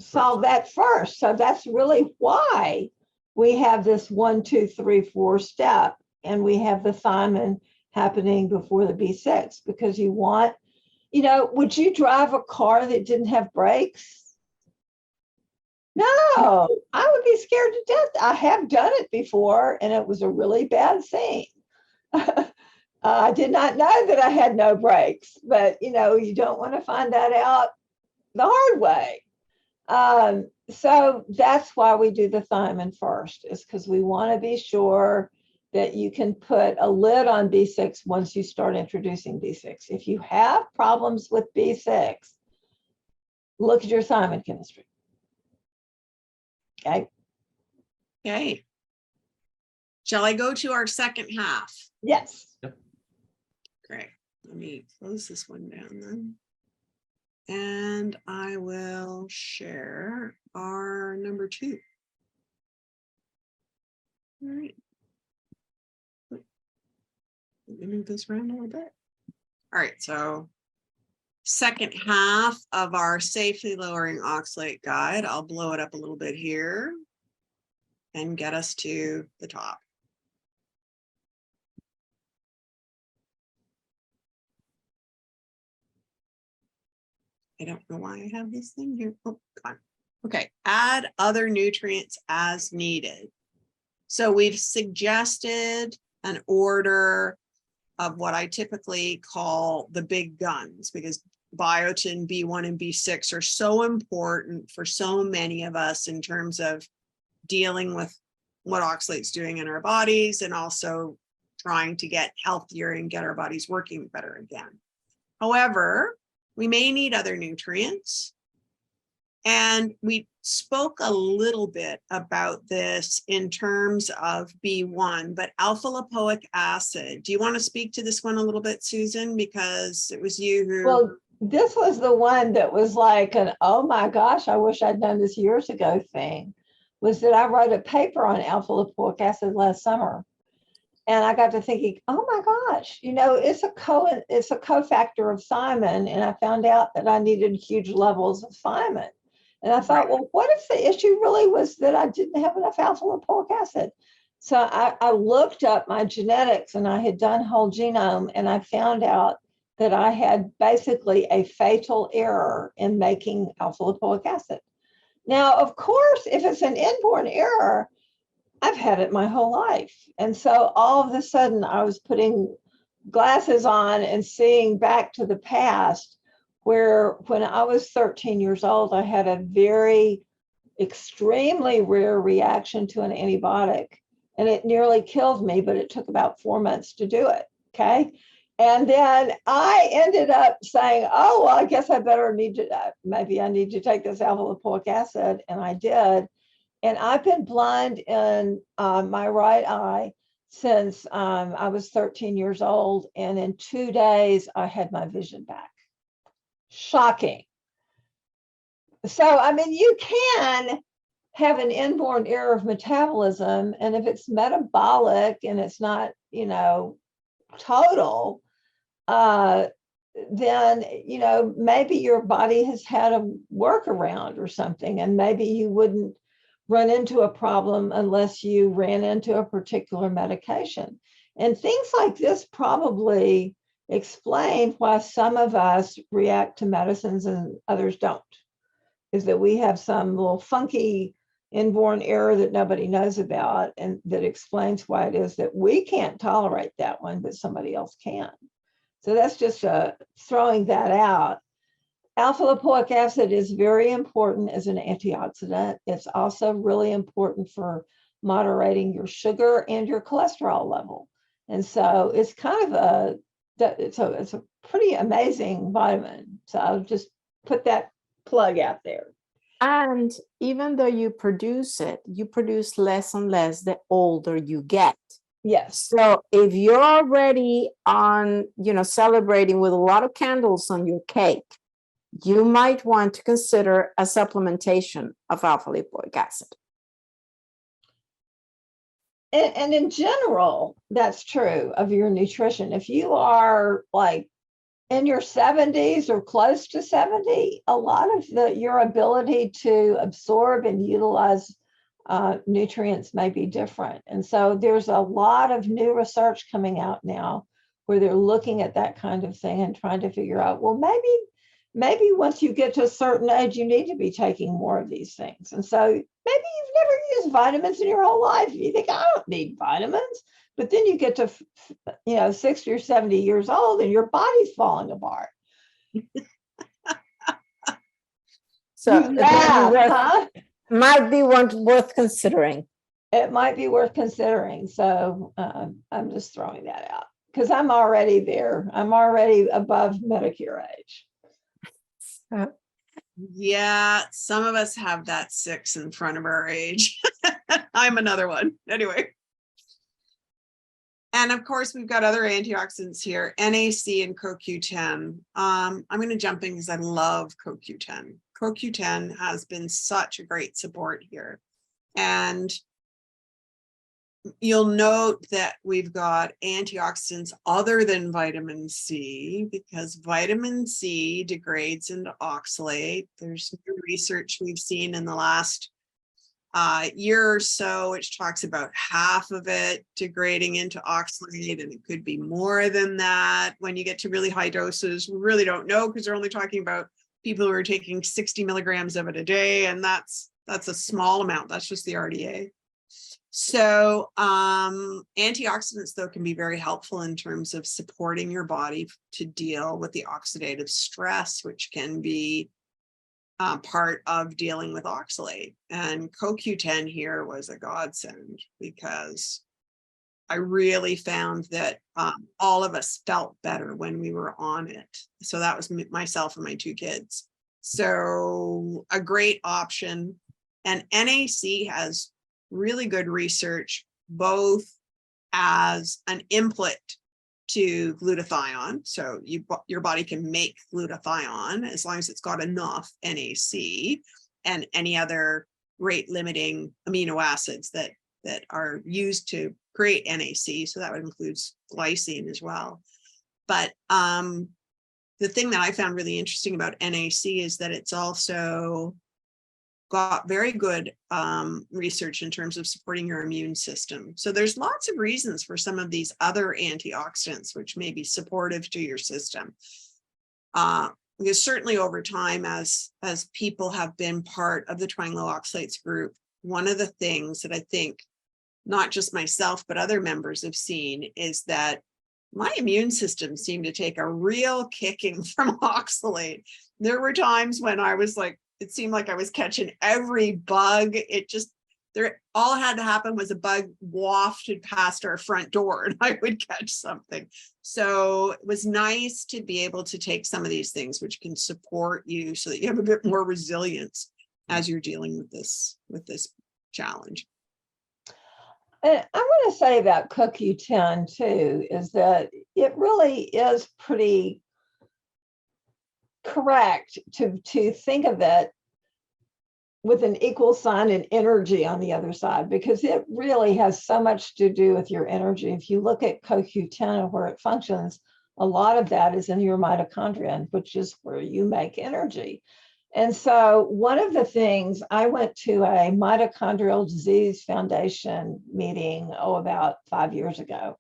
C: solve that first. So that's really why we have this 1, 2, 3, 4 step, and we have the thiamine happening before the B6, because you want, you know, would you drive a car that didn't have brakes? No, I would be scared to death. I have done it before, and it was a really bad thing. I did not know that I had no brakes, but you know, you don't want to find that out the hard way. So that's why we do the thiamine first, is because we want to be sure that you can put a lid on B6 once you start introducing B6. If you have problems with B6, look at your thiamine chemistry. Okay.
A: Okay. Shall I go to our second half?
C: Yes.
A: Great. Let me close this one down then. And I will share our number 2. All right. Let me move this around a little bit. All right, so second half of our safely lowering oxalate guide. I'll blow it up a little bit here and get us to the top. I don't know why I have this thing here. Oh, come on. Okay, add other nutrients as needed. So we've suggested an order of what I typically call the big guns, because biotin, B1 and B6 are so important for so many of us in terms of dealing with what oxalate's doing in our bodies, and also trying to get healthier and get our bodies working better again. However, we may need other nutrients. And we spoke a little bit about this in terms of B1, but alpha lipoic acid. Do you want to speak to this one a little bit, Susan? Because it was you who...
C: Well, this was the one that was like an, oh my gosh, I wish I'd done this years ago thing, was that I wrote a paper on alpha lipoic acid last summer. And I got to thinking, oh my gosh, you know, it's a cofactor of thiamine. And I found out that I needed huge levels of thiamine. And I thought, well, what if the issue really was that I didn't have enough alpha lipoic acid? So I looked up my genetics, and I had done whole genome, and I found out that I had basically a fatal error in making alpha lipoic acid. Now, of course, if it's an inborn error, I've had it my whole life. And so all of a sudden I was putting glasses on and seeing back to the past, where when I was 13 years old, I had a very extremely rare reaction to an antibiotic, and it nearly killed me, but it took about 4 months to do it. Okay. And then I ended up saying, oh, well, I guess I better maybe I need to take this alpha lipoic acid. And I did. And I've been blind in my right eye since I was 13 years old. And in 2 days, I had my vision back. Shocking. So, I mean, you can have an inborn error of metabolism. And if it's metabolic and it's not, you know, total, then, you know, maybe your body has had a workaround or something, and maybe you wouldn't run into a problem unless you ran into a particular medication. And things like this probably explain why some of us react to medicines and others don't, is that we have some little funky inborn error that nobody knows about, and that explains why it is that we can't tolerate that one, but somebody else can. So that's just throwing that out. Alpha lipoic acid is very important as an antioxidant. It's also really important for moderating your sugar and your cholesterol level. And so it's kind of it's a pretty amazing vitamin. So I'll just put that plug out there.
D: And even though you produce it, you produce less and less the older you get.
C: Yes.
D: So if you're already on, celebrating with a lot of candles on your cake, you might want to consider a supplementation of alpha lipoic acid.
C: And in general, that's true of your nutrition. If you are like in your 70s or close to 70, a lot of your ability to absorb and utilize nutrients may be different. And so there's a lot of new research coming out now where they're looking at that kind of thing and trying to figure out, well, maybe once you get to a certain age, you need to be taking more of these things. And so maybe you've never used vitamins in your whole life. You think, I don't need vitamins. But then you get to, 60 or 70 years old and your body's falling apart.
D: So
C: You laugh,
D: might be worth considering.
C: It might be worth considering. So I'm just throwing that out because I'm already there. I'm already above Medicare age.
A: Yeah, some of us have that 6 in front of our age. I'm another one. Anyway. And of course, we've got other antioxidants here, NAC and CoQ10. I'm going to jump in because I love CoQ10. CoQ10 has been such a great support here. And you'll note that we've got antioxidants other than vitamin C, because vitamin C degrades into oxalate. There's new research we've seen in the last year or so, which talks about half of it degrading into oxalate, and it could be more than that when you get to really high doses. We really don't know because they're only talking about people who are taking 60 milligrams of it a day, and that's a small amount. That's just the RDA. So antioxidants, though, can be very helpful in terms of supporting your body to deal with the oxidative stress, which can be part of dealing with oxalate. And CoQ10 here was a godsend because I really found that all of us felt better when we were on it. So that was myself and my 2 kids. So a great option. And NAC has really good research, both as an input to glutathione. So your body can make glutathione as long as it's got enough NAC and any other rate limiting amino acids that are used to create NAC. So that would include glycine as well. But the thing that I found really interesting about NAC is that it's also got very good research in terms of supporting your immune system. So there's lots of reasons for some of these other antioxidants, which may be supportive to your system. Because certainly over time, as people have been part of the Trying Low Oxalates group, one of the things that I think not just myself, but other members have seen is that my immune system seemed to take a real kicking from oxalate. There were times when I was like, it seemed like I was catching every bug. All had to happen was a bug wafted past our front door and I would catch something. So it was nice to be able to take some of these things which can support you so that you have a bit more resilience as you're dealing with this challenge.
C: And I want to say about CoQ10 too, is that it really is pretty correct to think of it with an equal sign and energy on the other side, because it really has so much to do with your energy. If you look at CoQ10 and where it functions, a lot of that is in your mitochondria, which is where you make energy. And so one of the things, I went to a Mitochondrial Disease Foundation meeting, about 5 years ago,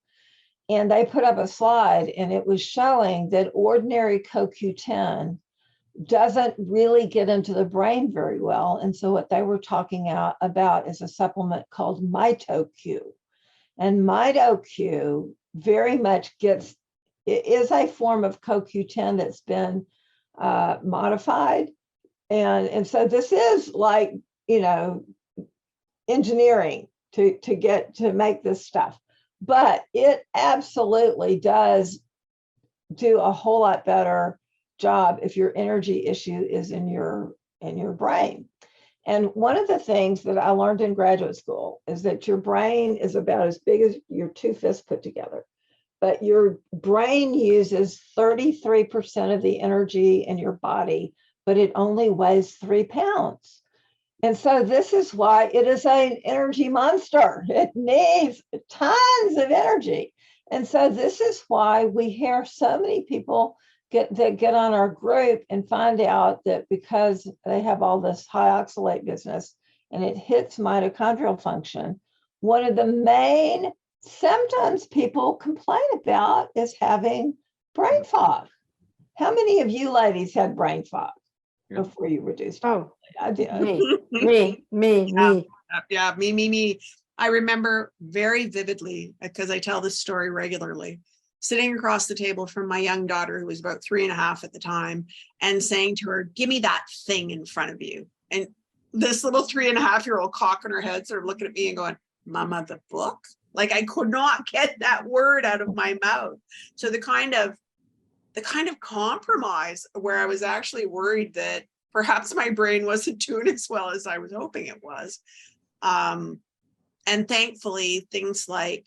C: and they put up a slide and it was showing that ordinary CoQ10 doesn't really get into the brain very well. And so what they were talking about is a supplement called MitoQ. And MitoQ very much is a form of CoQ10 that's been modified. And so this is like, engineering to make this stuff. But it absolutely does do a whole lot better job if your energy issue is in your brain. And one of the things that I learned in graduate school is that your brain is about as big as your two fists put together, but your brain uses 33% of the energy in your body, but it only weighs 3 pounds. And so this is why it is an energy monster. It needs tons of energy. And so this is why we hear so many people get on our group and find out that because they have all this high oxalate business and it hits mitochondrial function, one of the main symptoms people complain about is having brain fog. How many of you ladies had brain fog before you reduced?
D: Oh,
C: I did.
D: me.
A: Yeah, me. I remember very vividly, because I tell this story regularly, sitting across the table from my young daughter, who was about 3.5 at the time, and saying to her, "Give me that thing in front of you." And this little 3.5-year-old cocking her head, sort of looking at me and going, "Mama, the book?" Like I could not get that word out of my mouth. So the kind of compromise where I was actually worried that perhaps my brain wasn't doing as well as I was hoping it was. And thankfully, things like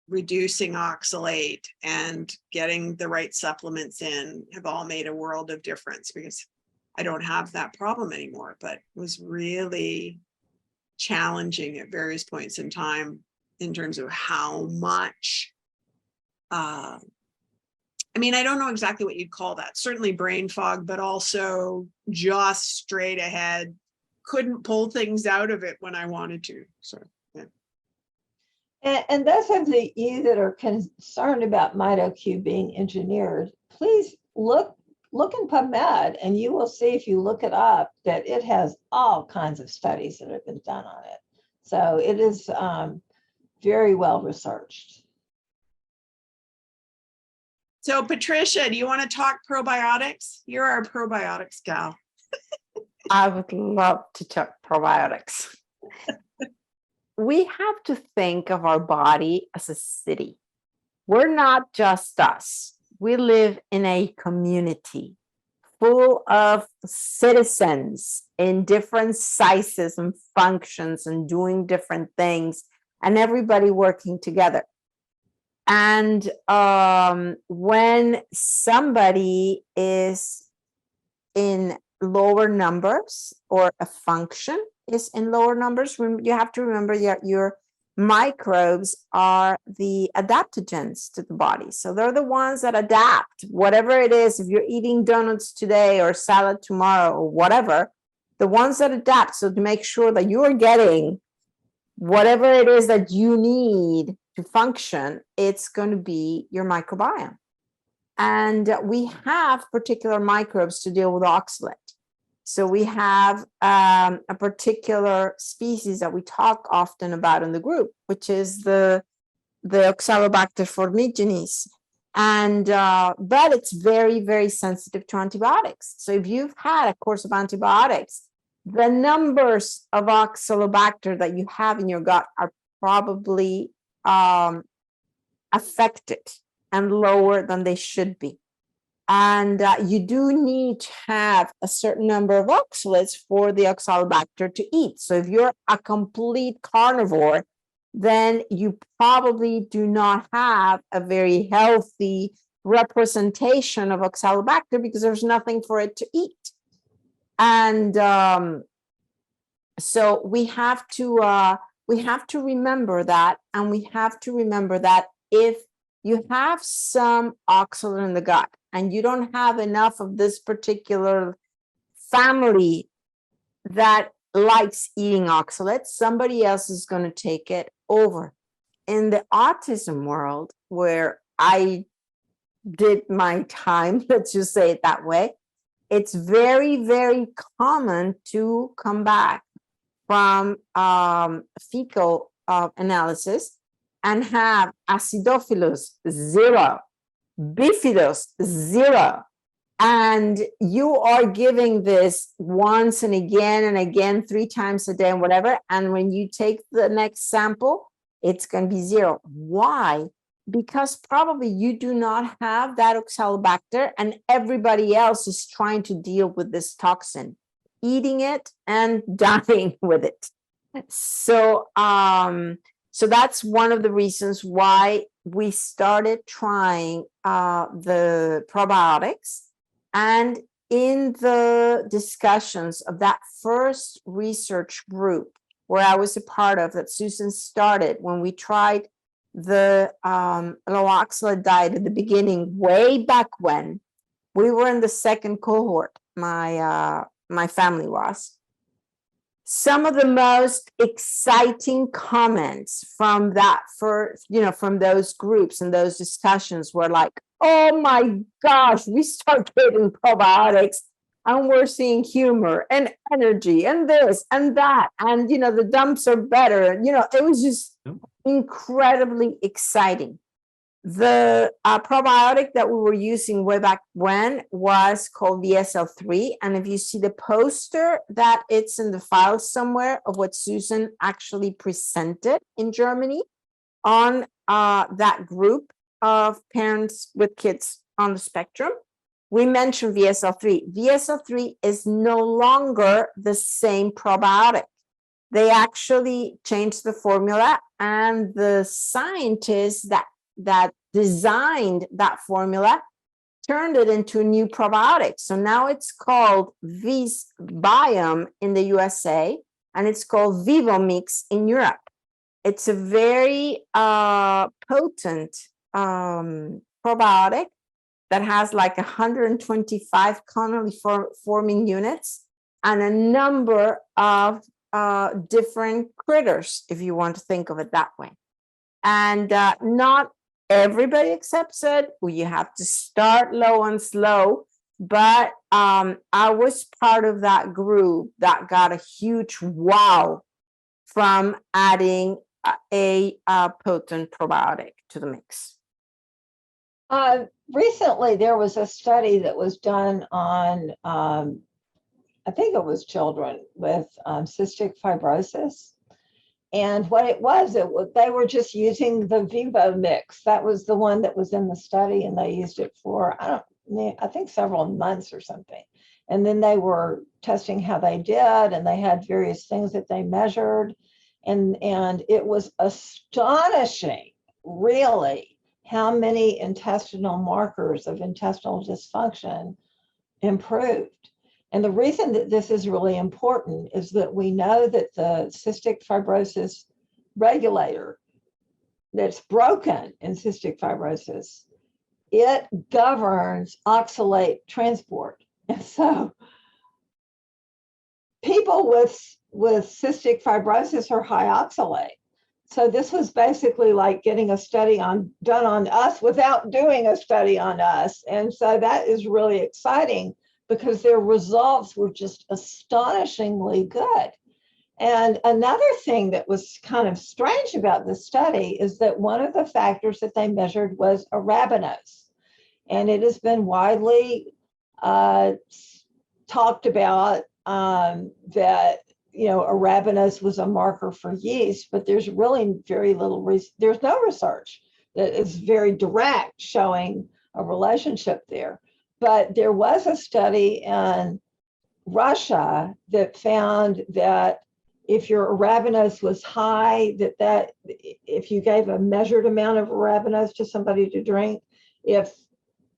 A: reducing oxalate and getting the right supplements in have all made a world of difference, because I don't have that problem anymore. But it was really challenging at various points in time in terms of how much, I don't know exactly what you'd call that. Certainly brain fog, but also just straight ahead. Couldn't pull things out of it when I wanted to. So, yeah.
C: And those of you that are concerned about MitoQ being engineered, please look in PubMed, and you will see, if you look it up, that it has all kinds of studies that have been done on it. So it is very well researched.
A: So Patricia, do you want to talk probiotics? You're our probiotics gal.
D: I would love to talk probiotics. We have to think of our body as a city. We're not just us. We live in a community full of citizens in different sizes and functions and doing different things, and everybody working together. And when somebody is in lower numbers, or a function is in lower numbers, you have to remember your microbes are the adaptogens to the body. So they're the ones that adapt whatever it is. If you're eating donuts today or salad tomorrow or whatever, the ones that adapt. So to make sure that you are getting whatever it is that you need to function, it's going to be your microbiome. And we have particular microbes to deal with oxalate. So we have a particular species that we talk often about in the group, which is the Oxalobacter formigenes. And but it's very, very sensitive to antibiotics. So if you've had a course of antibiotics, the numbers of Oxalobacter that you have in your gut are probably affected and lower than they should be. And you do need to have a certain number of oxalates for the Oxalobacter to eat. So if you're a complete carnivore, then you probably do not have a very healthy representation of Oxalobacter, because there's nothing for it to eat. And so we have to remember that, and we have to remember that if you have some oxalate in the gut and you don't have enough of this particular family that likes eating oxalate, somebody else is going to take it over. In the autism world, where I did my time, let's just say it that way, it's very, very common to come back from fecal analysis and have acidophilus 0, bifidus 0, and you are giving this once and again 3 times a day and whatever, and when you take the next sample, it's going to be 0. Why? Because probably you do not have that Oxalobacter, and everybody else is trying to deal with this toxin. eating it and dying with it. So, so that's one of the reasons why we started trying the probiotics. And in the discussions of that first research group where I was a part of, that Susan started when we tried the low oxalate diet at the beginning, way back when, we were in the second cohort, my family was. Some of the most exciting comments from that first, from those groups and those discussions were like, oh my gosh, we start getting probiotics and we're seeing humor and energy and this and that. And, the dumps are better. It was just incredibly exciting. The probiotic that we were using way back when was called VSL3. And if you see the poster that it's in the file somewhere of what Susan actually presented in Germany on that group of parents with kids on the spectrum, we mentioned VSL3. VSL3 is no longer the same probiotic. They actually changed the formula, and the scientists that designed that formula turned it into a new probiotic. So now it's called Microbiome in the USA, and it's called Vivomix in Europe. It's a very potent probiotic that has like 125 colony forming units and a number of different critters, if you want to think of it that way. And not everybody accepts it. You have to start low and slow. But I was part of that group that got a huge wow from adding a potent probiotic to the mix.
C: Recently, there was a study that was done on, I think it was children with cystic fibrosis. And what it was, they were just using the Vivo mix. That was the one that was in the study, and they used it for, I think several months or something. And then they were testing how they did, and they had various things that they measured. And it was astonishing, really, how many intestinal markers of intestinal dysfunction improved. And the reason that this is really important is that we know that the cystic fibrosis regulator that's broken in cystic fibrosis, it governs oxalate transport. And so people with cystic fibrosis are high oxalate. So this was basically like getting a study done on us without doing a study on us. And so that is really exciting, because their results were just astonishingly good. And another thing that was kind of strange about this study is that one of the factors that they measured was arabinose. And it has been widely talked about that, arabinose was a marker for yeast, but there's really very little, there's no research that is very direct showing a relationship there. But there was a study in Russia that found that if your arabinose was high, that if you gave a measured amount of arabinose to somebody to drink, if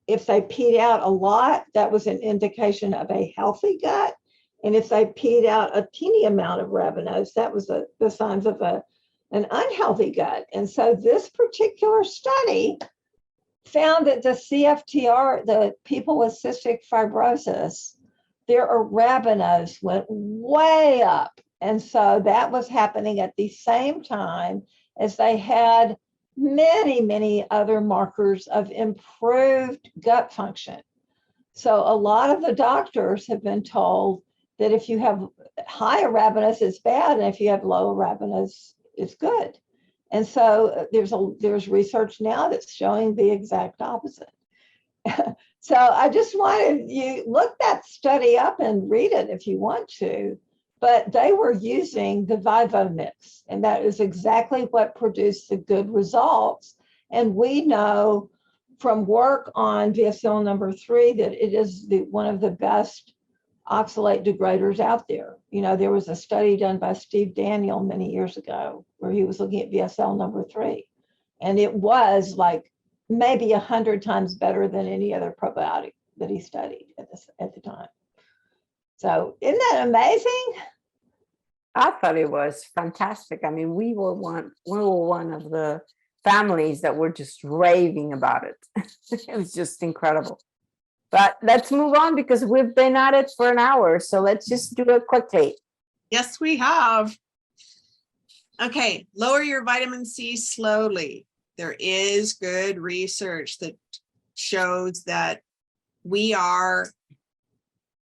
C: they peed out a lot, that was an indication of a healthy gut. And if they peed out a teeny amount of arabinose, that was the signs of an unhealthy gut. And so this particular study found that the CFTR, the people with cystic fibrosis, their arabinose went way up. And so that was happening at the same time as they had many, many other markers of improved gut function. So a lot of the doctors have been told that if you have high arabinose, it's bad, and if you have low arabinose, it's good. And so there's research now that's showing the exact opposite. So I just wanted you look that study up and read it if you want to. But they were using the Vivo mix, and that is exactly what produced the good results. And we know from work on VSL number 3 that it is one of the best oxalate degraders out there. There was a study done by Steve Daniel many years ago where he was looking at VSL number 3, and it was like maybe 100 times better than any other probiotic that he studied at the time. So isn't that amazing?
D: I thought it was fantastic. I mean, we were one of the families that were just raving about it. It was just incredible. But let's move on because we've been at it for an hour. So let's just do it quickly.
A: Yes, we have. Okay, lower your vitamin C slowly. There is good research that shows that we are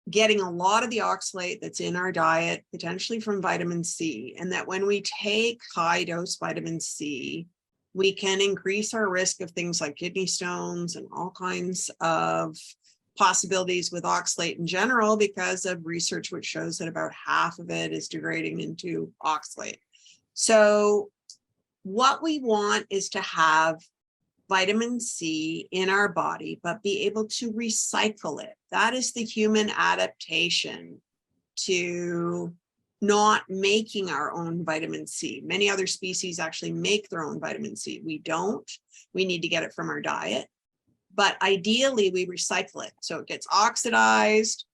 A: getting a lot of the oxalate that's in our diet, potentially from vitamin C, and that when we take high dose vitamin C, we can increase our risk of things like kidney stones and all kinds of possibilities with oxalate in general, because of research which shows that about half of it is degrading into oxalate. So what we want is to have vitamin C in our body, but be able to recycle it. That is the human adaptation to not making our own vitamin C. Many other species actually make their own vitamin C. We don't. We need to get it from our diet. But ideally, we recycle it. So it gets oxidized.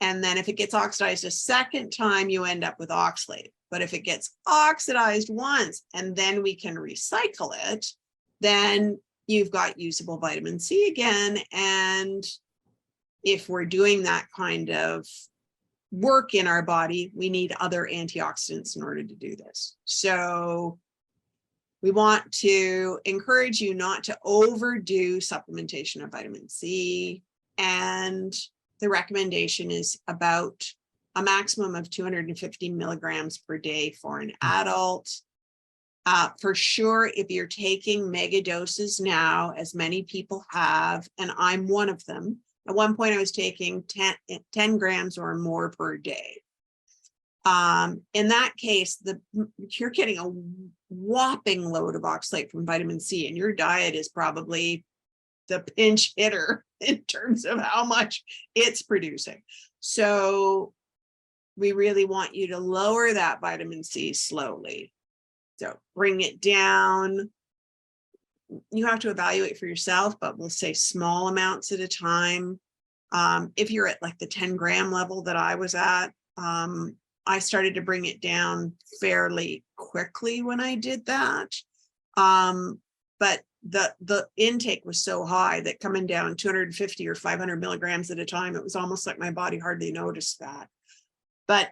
A: And then if it gets oxidized a second time, you end up with oxalate. But if it gets oxidized once and then we can recycle it, then you've got usable vitamin C again. And if we're doing that kind of work in our body, we need other antioxidants in order to do this. So we want to encourage you not to overdo supplementation of vitamin C. And the recommendation is about a maximum of 250 milligrams per day for an adult. For sure, if you're taking mega doses now, as many people have, and I'm one of them, at one point I was taking 10 grams or more per day. In that case, you're getting a whopping load of oxalate from vitamin C, and your diet is probably the pinch hitter in terms of how much it's producing. So we really want you to lower that vitamin C slowly. So bring it down. You have to evaluate for yourself, but we'll say small amounts at a time. If you're at like the 10 gram level that I was at, I started to bring it down fairly quickly when I did that. But the intake was so high that coming down 250 or 500 milligrams at a time, it was almost like my body hardly noticed that. But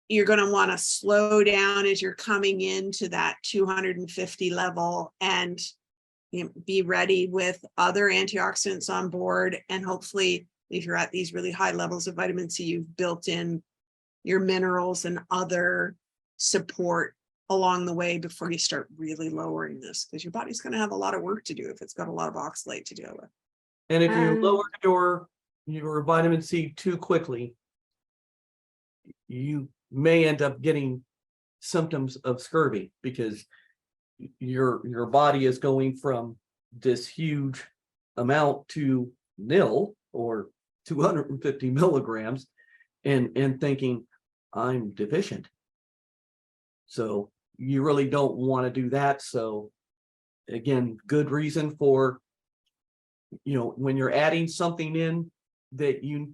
A: you're going to want to slow down as you're coming into that 250 level and be ready with other antioxidants on board. And hopefully, if you're at these really high levels of vitamin C, you've built in your minerals and other support along the way before you start really lowering this, because your body's going to have a lot of work to do if it's got a lot of oxalate to deal with.
B: And if you lower your vitamin C too quickly, you may end up getting symptoms of scurvy, because your body is going from this huge amount to nil or 250 milligrams and thinking I'm deficient. So you really don't want to do that. So again, good reason for, when you're adding something in that you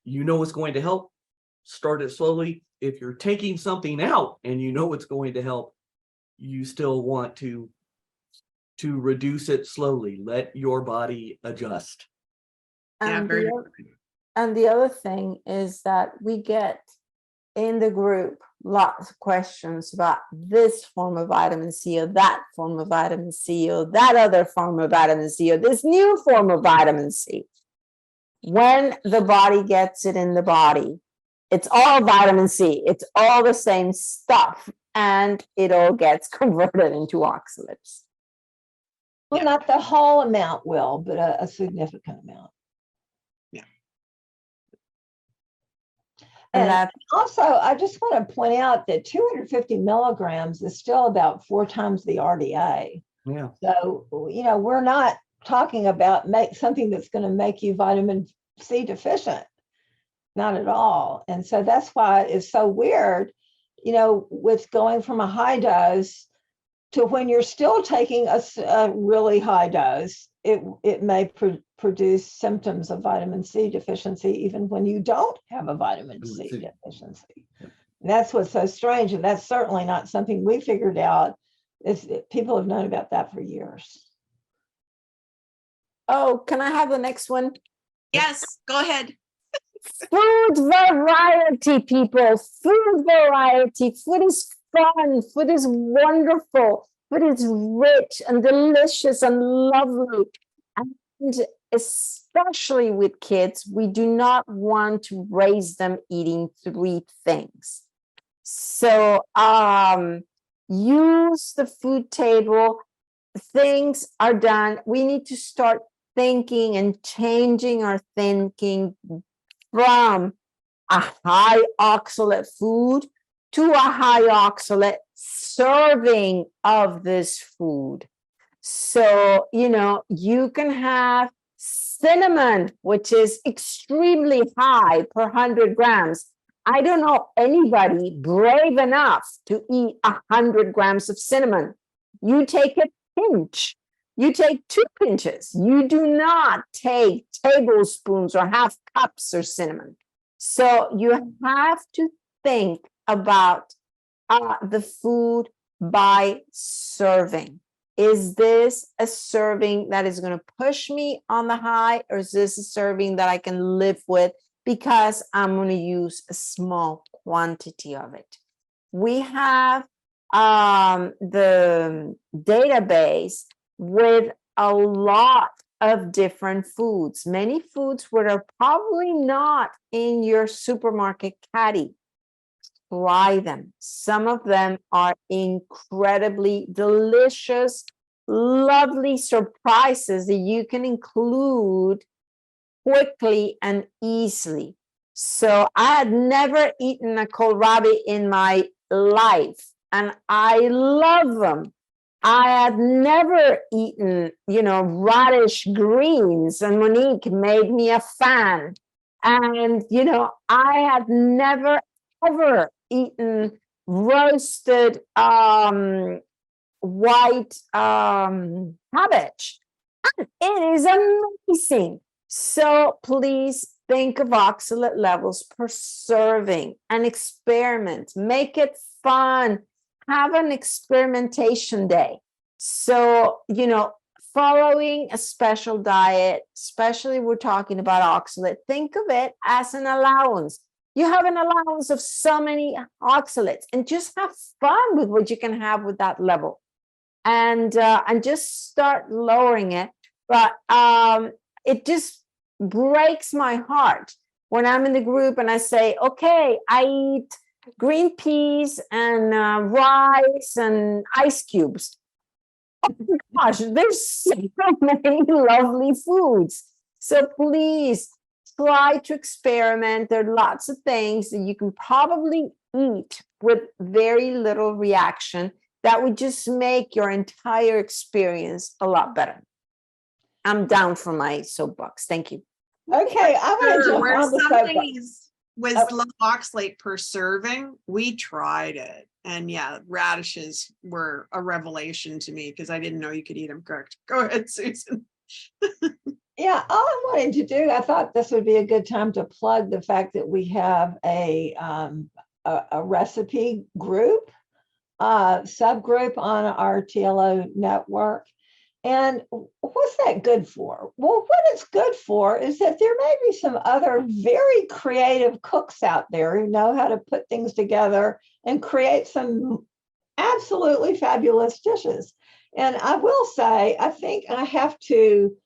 B: know is going to help, start it slowly. If you're taking something out and you know it's going to help, you still want to reduce it slowly. Let your body adjust.
D: And the other thing is that we get in the group lots of questions about this form of vitamin C or that form of vitamin C or that other form of vitamin C or this new form of vitamin C. When the body gets it in the body, it's all vitamin C. It's all the same stuff, and it all gets converted into oxalates.
C: Well, not the whole amount will, but a significant amount.
A: Yeah.
C: And also, I just want to point out that 250 milligrams is still about 4 times the RDA.
B: Yeah.
C: So, we're not talking about something that's going to make you vitamin C deficient. not at all. And so that's why it's so weird, with going from a high dose to when you're still taking a really high dose, it may produce symptoms of vitamin C deficiency, even when you don't have a vitamin C deficiency. And that's what's so strange. And that's certainly not something we figured out. People have known about that for years.
D: Oh, can I have the next one?
A: Yes, go ahead.
D: Food variety, people. Food variety. Food is fun. Food is wonderful. Food is rich and delicious and lovely. And especially with kids, we do not want to raise them eating 3 things. So use the food table. Things are done. We need to start thinking and changing our thinking from a high oxalate food to a high oxalate serving of this food. So, you can have cinnamon, which is extremely high per 100 grams. I don't know anybody brave enough to eat 100 grams of cinnamon. You take a pinch. You take 2 pinches. You do not take tablespoons or half cups of cinnamon. So you have to think about the food by serving. Is this a serving that is going to push me on the high, or is this a serving that I can live with because I'm going to use a small quantity of it? We have the database with a lot of different foods, many foods that are probably not in your supermarket caddy. Try them. Some of them are incredibly delicious, lovely surprises that you can include quickly and easily. So I had never eaten a kohlrabi in my life, and I love them. I had never eaten, radish greens, and Monique made me a fan. And, I had never, ever eaten roasted white cabbage. And it is amazing. So please think of oxalate levels per serving and experiment. Make it fun. Have an experimentation day. So, following a special diet, especially we're talking about oxalate, think of it as an allowance. You have an allowance of so many oxalates, and just have fun with what you can have with that level, and just start lowering it. But it just breaks my heart when I'm in the group and I say, okay, I eat green peas and rice and ice cubes. Oh my gosh, there's so many lovely foods. So please try to experiment. There are lots of things that you can probably eat with very little reaction that would just make your entire experience a lot better. I'm down for my soapbox. Thank you.
C: Okay, I want to jump
A: Where
C: on the
A: something
C: soapbox.
A: was low oxalate per serving, we tried it. And yeah, radishes were a revelation to me because I didn't know you could eat them cooked. Go ahead, Susan.
C: Yeah, all I wanted to do, I thought this would be a good time to plug the fact that we have a recipe group, subgroup on our TLO network. And what's that good for? Well, what it's good for is that there may be some other very creative cooks out there who know how to put things together and create some absolutely fabulous dishes. And I will say, I think I have to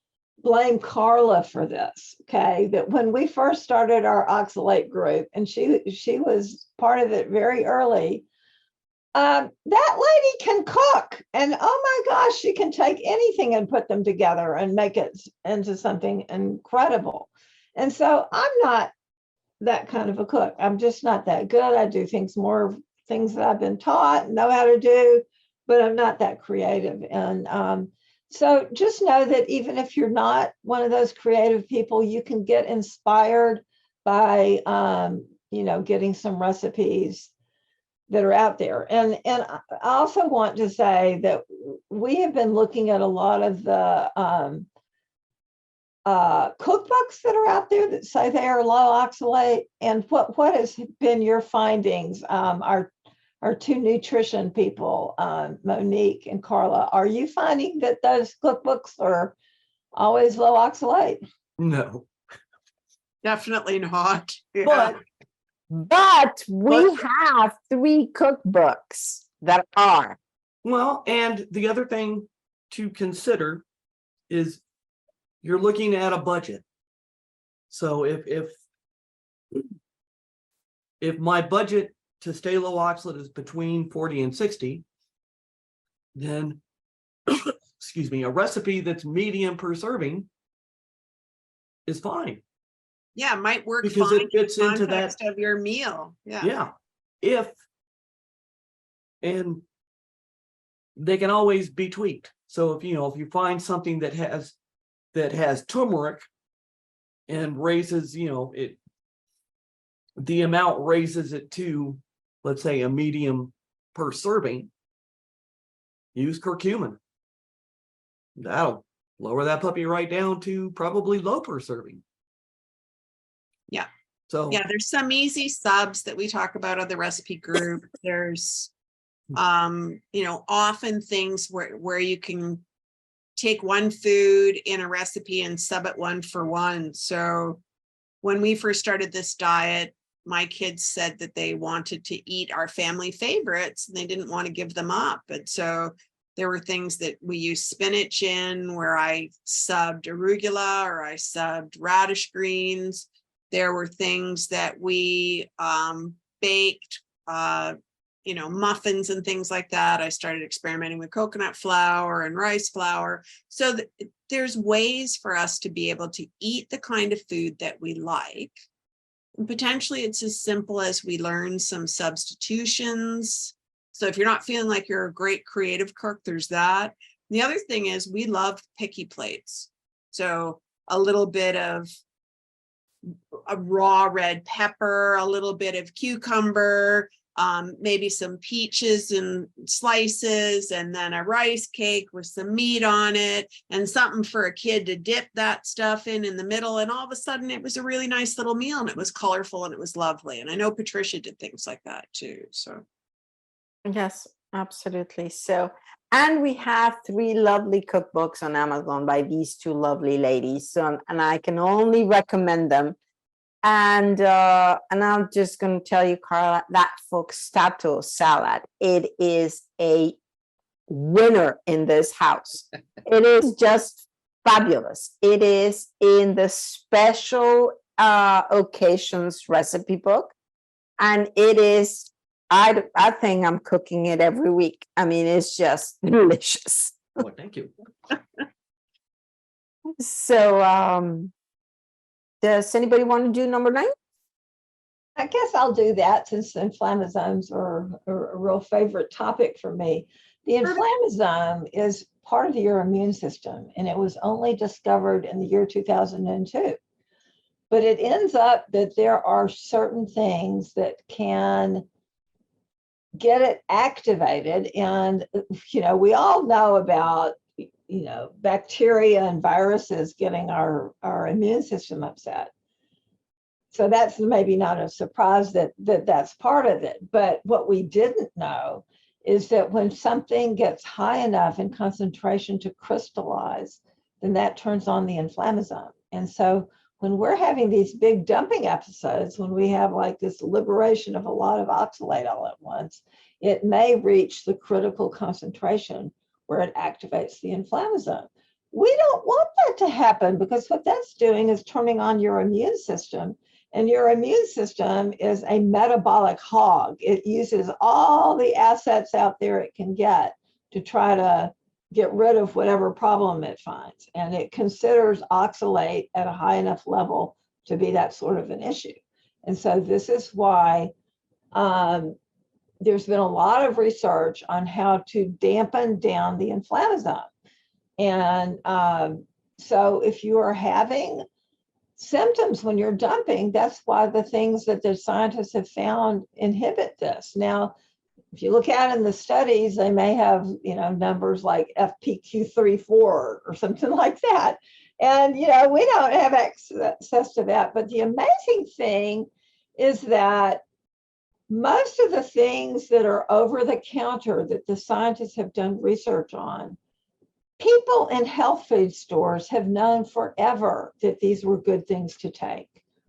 C: blame Carla for this, okay? That when we first started our oxalate group, and she was part of it very early, that lady can cook, and oh my gosh, she can take anything and put them together and make it into something incredible. And so I'm not that kind of a cook. I'm just not that good. I do things that I've been taught and know how to do, but I'm not that creative. And so just know that even if you're not one of those creative people, you can get inspired by, getting some recipes that are out there. And I also want to say that we have been looking at a lot of the cookbooks that are out there that say they are low oxalate. And what has been your findings? Our two nutrition people, Monique and Carla, are you finding that those cookbooks are always low oxalate?
B: No,
A: Definitely not. Yeah.
B: but
D: we have 3 cookbooks that are.
B: well, and the other thing to consider is you're looking at a budget. So if my budget to stay low oxalate is between 40 and 60, then excuse me, a recipe that's medium per serving is fine.
A: Yeah, might work
B: Because
A: fine
B: it fits
A: in the
B: into that.
A: context of your meal. Yeah.
B: Yeah. And they can always be tweaked. So if you find something that has turmeric and raises, the amount raises it to, let's say, a medium per serving, use curcumin. That'll lower that puppy right down to probably low per serving.
A: Yeah.
B: So
A: Yeah, there's some easy subs that we talk about on the recipe group. There's often things where you can take one food in a recipe and sub it 1 for 1. So when we first started this diet, my kids said that they wanted to eat our family favorites and they didn't want to give them up. And so there were things that we used spinach in, where I subbed arugula or I subbed radish greens. There were things that we baked, muffins and things like that. I started experimenting with coconut flour and rice flour. So there's ways for us to be able to eat the kind of food that we like. And potentially it's as simple as we learn some substitutions. So if you're not feeling like you're a great creative cook, there's that. The other thing is we love picky plates. So a little bit of a raw red pepper, a little bit of cucumber, maybe some peaches and slices, and then a rice cake with some meat on it, and something for a kid to dip that stuff in the middle. And all of a sudden it was a really nice little meal, and it was colorful and it was lovely. And I know Patricia did things like that too. So
D: Yes, absolutely. So, and we have 3 lovely cookbooks on Amazon by these 2 lovely ladies. So, and I can only recommend them. And I'm just going to tell you, Carla, that foxtato salad, it is a winner in this house. It is just fabulous. It is in the special occasions recipe book, and it is. I think I'm cooking it every week. I mean, it's just delicious.
B: oh, thank you.
D: So, does anybody want to do number 9?
C: I guess I'll do that, since inflammasomes are a real favorite topic for me. The inflammasome is part of your immune system, and it was only discovered in the year 2002. But it ends up that there are certain things that can get it activated. And, we all know about, bacteria and viruses getting our immune system upset. So that's maybe not a surprise that that's part of it. But what we didn't know is that when something gets high enough in concentration to crystallize, then that turns on the inflammasome. And so when we're having these big dumping episodes, when we have like this liberation of a lot of oxalate all at once, it may reach the critical concentration where it activates the inflammasome. We don't want that to happen, because what that's doing is turning on your immune system. And your immune system is a metabolic hog. It uses all the assets out there it can get to try to get rid of whatever problem it finds. And it considers oxalate at a high enough level to be that sort of an issue. And so this is why there's been a lot of research on how to dampen down the inflammasome. And so if you are having symptoms when you're dumping. That's why the things that the scientists have found inhibit this. Now, if you look at in the studies, they may have, numbers like FPQ34 or something like that. And, we don't have access to that. But the amazing thing is that most of the things that are over the counter that the scientists have done research on, people in health food stores have known forever that these were good things to take,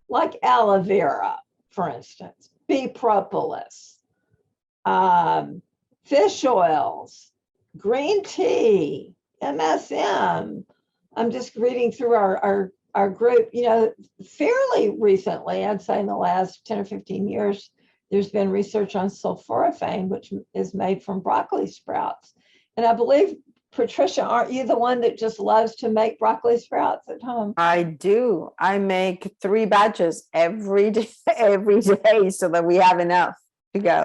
C: like aloe vera, for instance, bee propolis, fish oils, green tea, MSM. I'm just reading through our group, fairly recently, I'd say in the last 10 or 15 years, there's been research on sulforaphane, which is made from broccoli sprouts. And I believe, Patricia, aren't you the one that just loves to make broccoli sprouts at home?
D: I do. I make 3 batches every day, so that we have enough to go.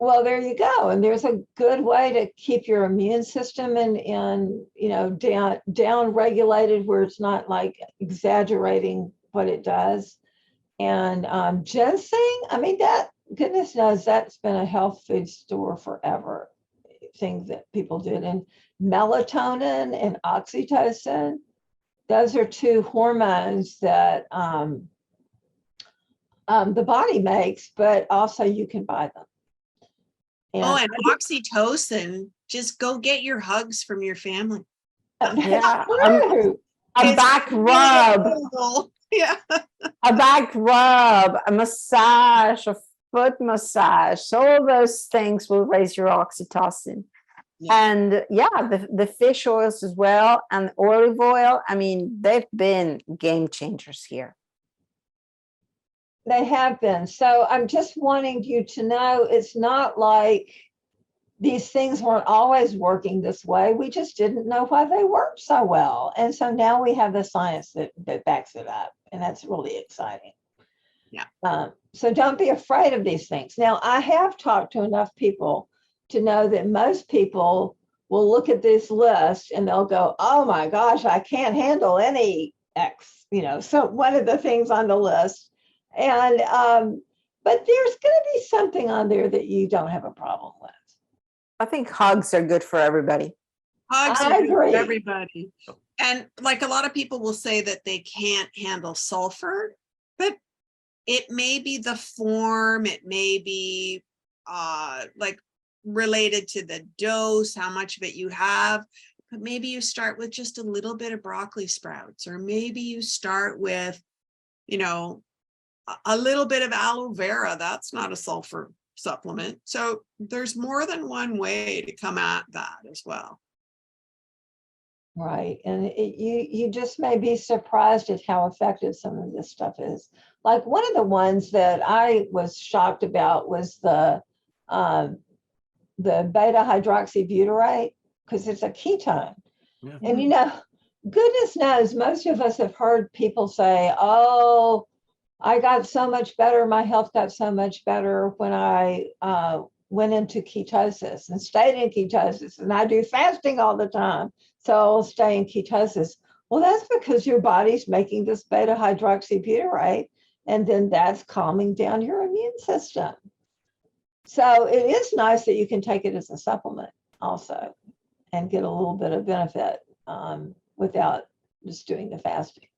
C: Well, there you go. And there's a good way to keep your immune system down regulated, where it's not like exaggerating what it does. And ginseng, that, goodness knows, that's been a health food store forever, things that people did. And melatonin and oxytocin, those are 2 hormones that the body makes, but also you can buy them.
A: And oxytocin, just go get your hugs from your family.
D: Yeah,
C: True.
D: a back rub.
A: Yeah.
D: A back rub, a massage, a foot massage, all those things will raise your oxytocin.
A: Yeah.
D: And the fish oils as well, and olive oil. They've been game changers here.
C: They have been. So I'm just wanting you to know, it's not like these things weren't always working this way. We just didn't know why they worked so well. And so now we have the science that backs it up. And that's really exciting.
A: Yeah.
C: So don't be afraid of these things. Now, I have talked to enough people to know that most people will look at this list and they'll go, oh my gosh, I can't handle any X, so one of the things on the list. And, but there's going to be something on there that you don't have a problem with.
D: I think hugs are good for everybody.
A: Hugs
C: I
A: are good for
C: agree.
A: everybody. And like a lot of people will say that they can't handle sulfur, but it may be the form, it may be like related to the dose, how much of it you have, but maybe you start with just a little bit of broccoli sprouts, or maybe you start with, a little bit of aloe vera. That's not a sulfur supplement. So there's more than one way to come at that as well.
C: Right. And you just may be surprised at how effective some of this stuff is. Like one of the ones that I was shocked about was the beta hydroxybutyrate, because it's a ketone.
B: Yeah.
C: And goodness knows, most of us have heard people say, oh, I got so much better, my health got so much better when I went into ketosis and stayed in ketosis, and I do fasting all the time, so I'll stay in ketosis. Well, that's because your body's making this beta hydroxybutyrate, and then that's calming down your immune system. So it is nice that you can take it as a supplement also and get a little bit of benefit without just doing the fasting.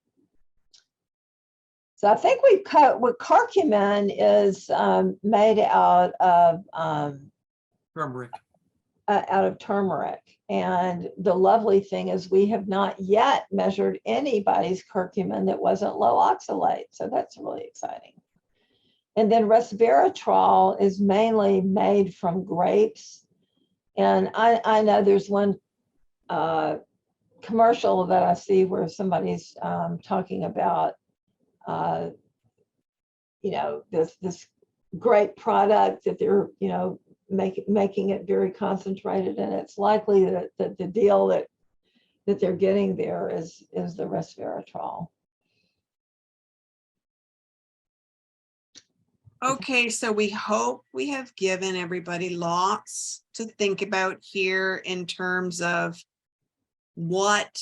C: So I think we've cut what curcumin is made out of turmeric. And the lovely thing is we have not yet measured anybody's curcumin that wasn't low oxalate. So that's really exciting. And then resveratrol is mainly made from grapes. And I know there's one commercial that I see where somebody's talking about this great product that they're making it very concentrated, and it's likely that the deal that they're getting there is the resveratrol.
A: Okay, so we hope we have given everybody lots to think about here in terms of what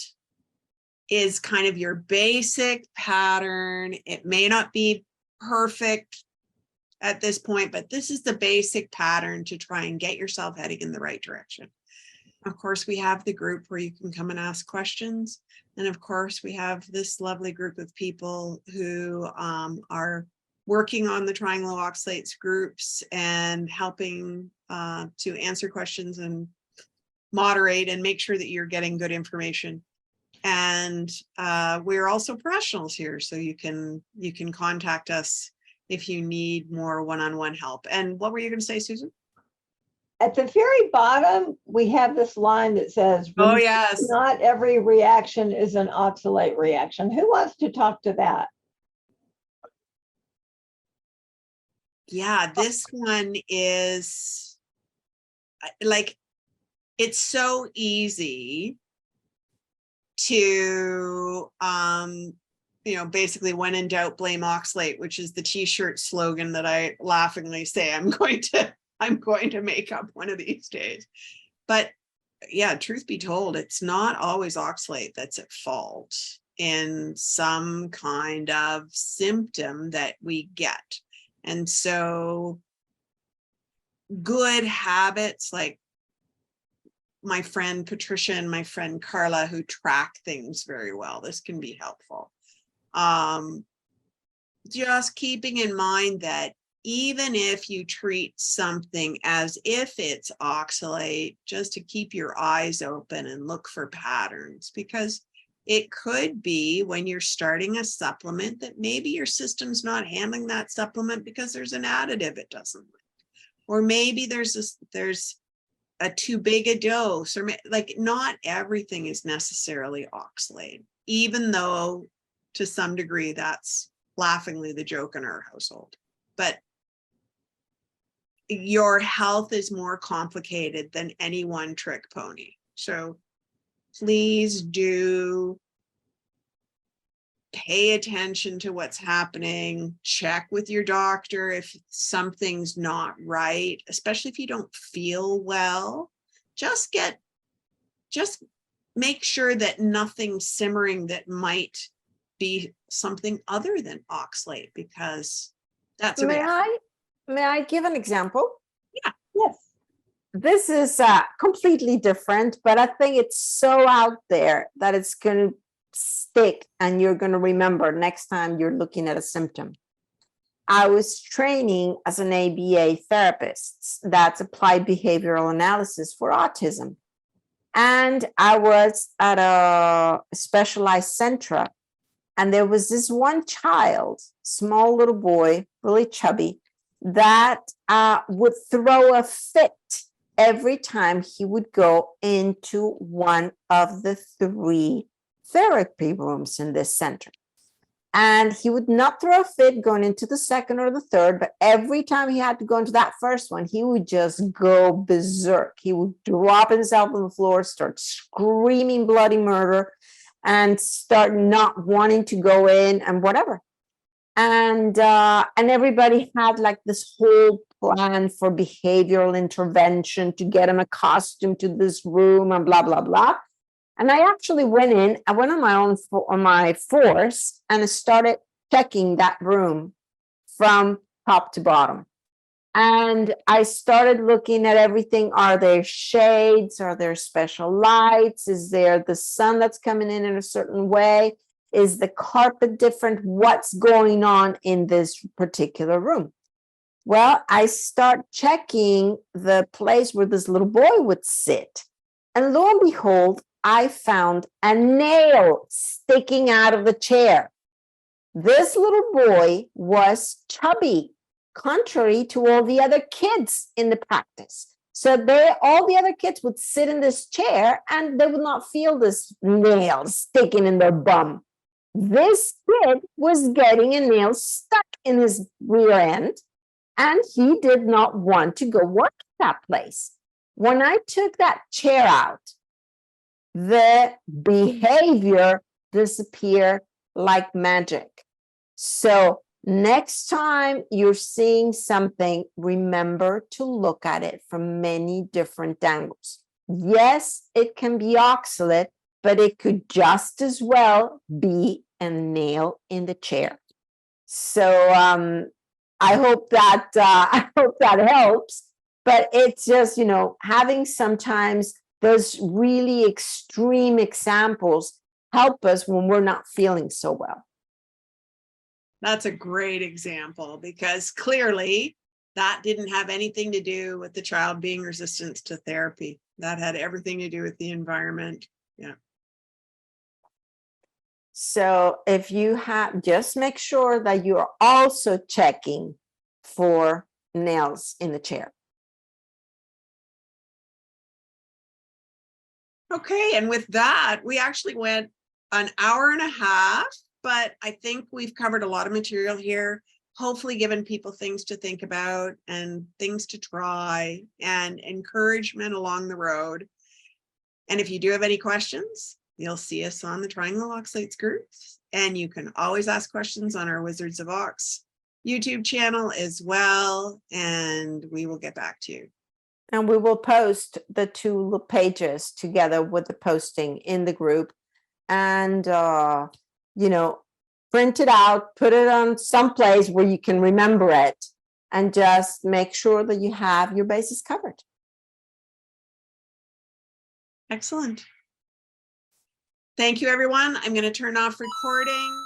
A: is kind of your basic pattern. It may not be perfect at this point, but this is the basic pattern to try and get yourself heading in the right direction. Of course, we have the group where you can come and ask questions. And of course, we have this lovely group of people who are working on the Trying Low Oxalates groups and helping to answer questions and moderate and make sure that you're getting good information. And we're also professionals here, so you can contact us if you need more one-on-one help. And what were you going to say, Susan?
C: At the very bottom, we have this line that says,
A: Oh, yes.
C: not every reaction is an oxalate reaction. Who wants to talk to that?
A: Yeah, this one is like, it's so easy to, basically when in doubt, blame oxalate, which is the t-shirt slogan that I laughingly say I'm going to make up one of these days. But yeah, truth be told, it's not always oxalate that's at fault in some kind of symptom that we get. And so good habits like my friend Patricia and my friend Carla, who track things very well, this can be helpful. Just keeping in mind that even if you treat something as if it's oxalate, just to keep your eyes open and look for patterns, because it could be when you're starting a supplement that maybe your system's not handling that supplement because there's an additive it doesn't like, or maybe there's a too big a dose, or like not everything is necessarily oxalate, even though to some degree that's laughingly the joke in our household. But your health is more complicated than any one trick pony. So please do pay attention to what's happening. Check with your doctor if something's not right, especially if you don't feel well. Just make sure that nothing's simmering that might be something other than oxalate, because that's a
D: May I give an example?
A: Yeah.
C: Yes.
D: This is completely different, but I think it's so out there that it's going to stick and you're going to remember next time you're looking at a symptom. I was training as an ABA therapist that's applied behavioral analysis for autism. And I was at a specialized center, and there was this one child, small little boy, really chubby, that would throw a fit every time he would go into one of the 3 therapy rooms in this center. And he would not throw a fit going into the second or the third, but every time he had to go into that first one, he would just go berserk. He would drop himself on the floor, start screaming bloody murder, and start not wanting to go in and whatever. And everybody had like this whole plan for behavioral intervention to get him accustomed to this room and blah, blah, blah. And I actually went on my force and started checking that room from top to bottom. And I started looking at everything. Are there shades? Are there special lights? Is there the sun that's coming in a certain way? Is the carpet different? What's going on in this particular room? Well, I start checking the place where this little boy would sit. And lo and behold, I found a nail sticking out of the chair. This little boy was chubby, contrary to all the other kids in the practice. So all the other kids would sit in this chair and they would not feel this nail sticking in their bum. This kid was getting a nail stuck in his rear end, and he did not want to go work at that place. When I took that chair out, the behavior disappeared like magic. So next time you're seeing something, remember to look at it from many different angles. Yes, it can be oxalate, but it could just as well be a nail in the chair. So I hope that helps. But it's just, you know, having sometimes those really extreme examples help us when we're not feeling so well.
A: That's a great example because clearly that didn't have anything to do with the child being resistant to therapy. That had everything to do with the environment. Yeah.
D: So if you have, just make sure that you're also checking for nails in the chair.
A: Okay, and with that, we actually went an hour and a half, but I think we've covered a lot of material here, hopefully given people things to think about and things to try and encouragement along the road. And if you do have any questions, you'll see us on the Trying Low Oxalates groups, and you can always ask questions on our Wizards of Ox YouTube channel as well, and we will get back to you.
D: And we will post the two pages together with the posting in the group, and you know, print it out, put it on some place where you can remember it, and just make sure that you have your bases covered.
A: Excellent. Thank you, everyone. I'm going to turn off recording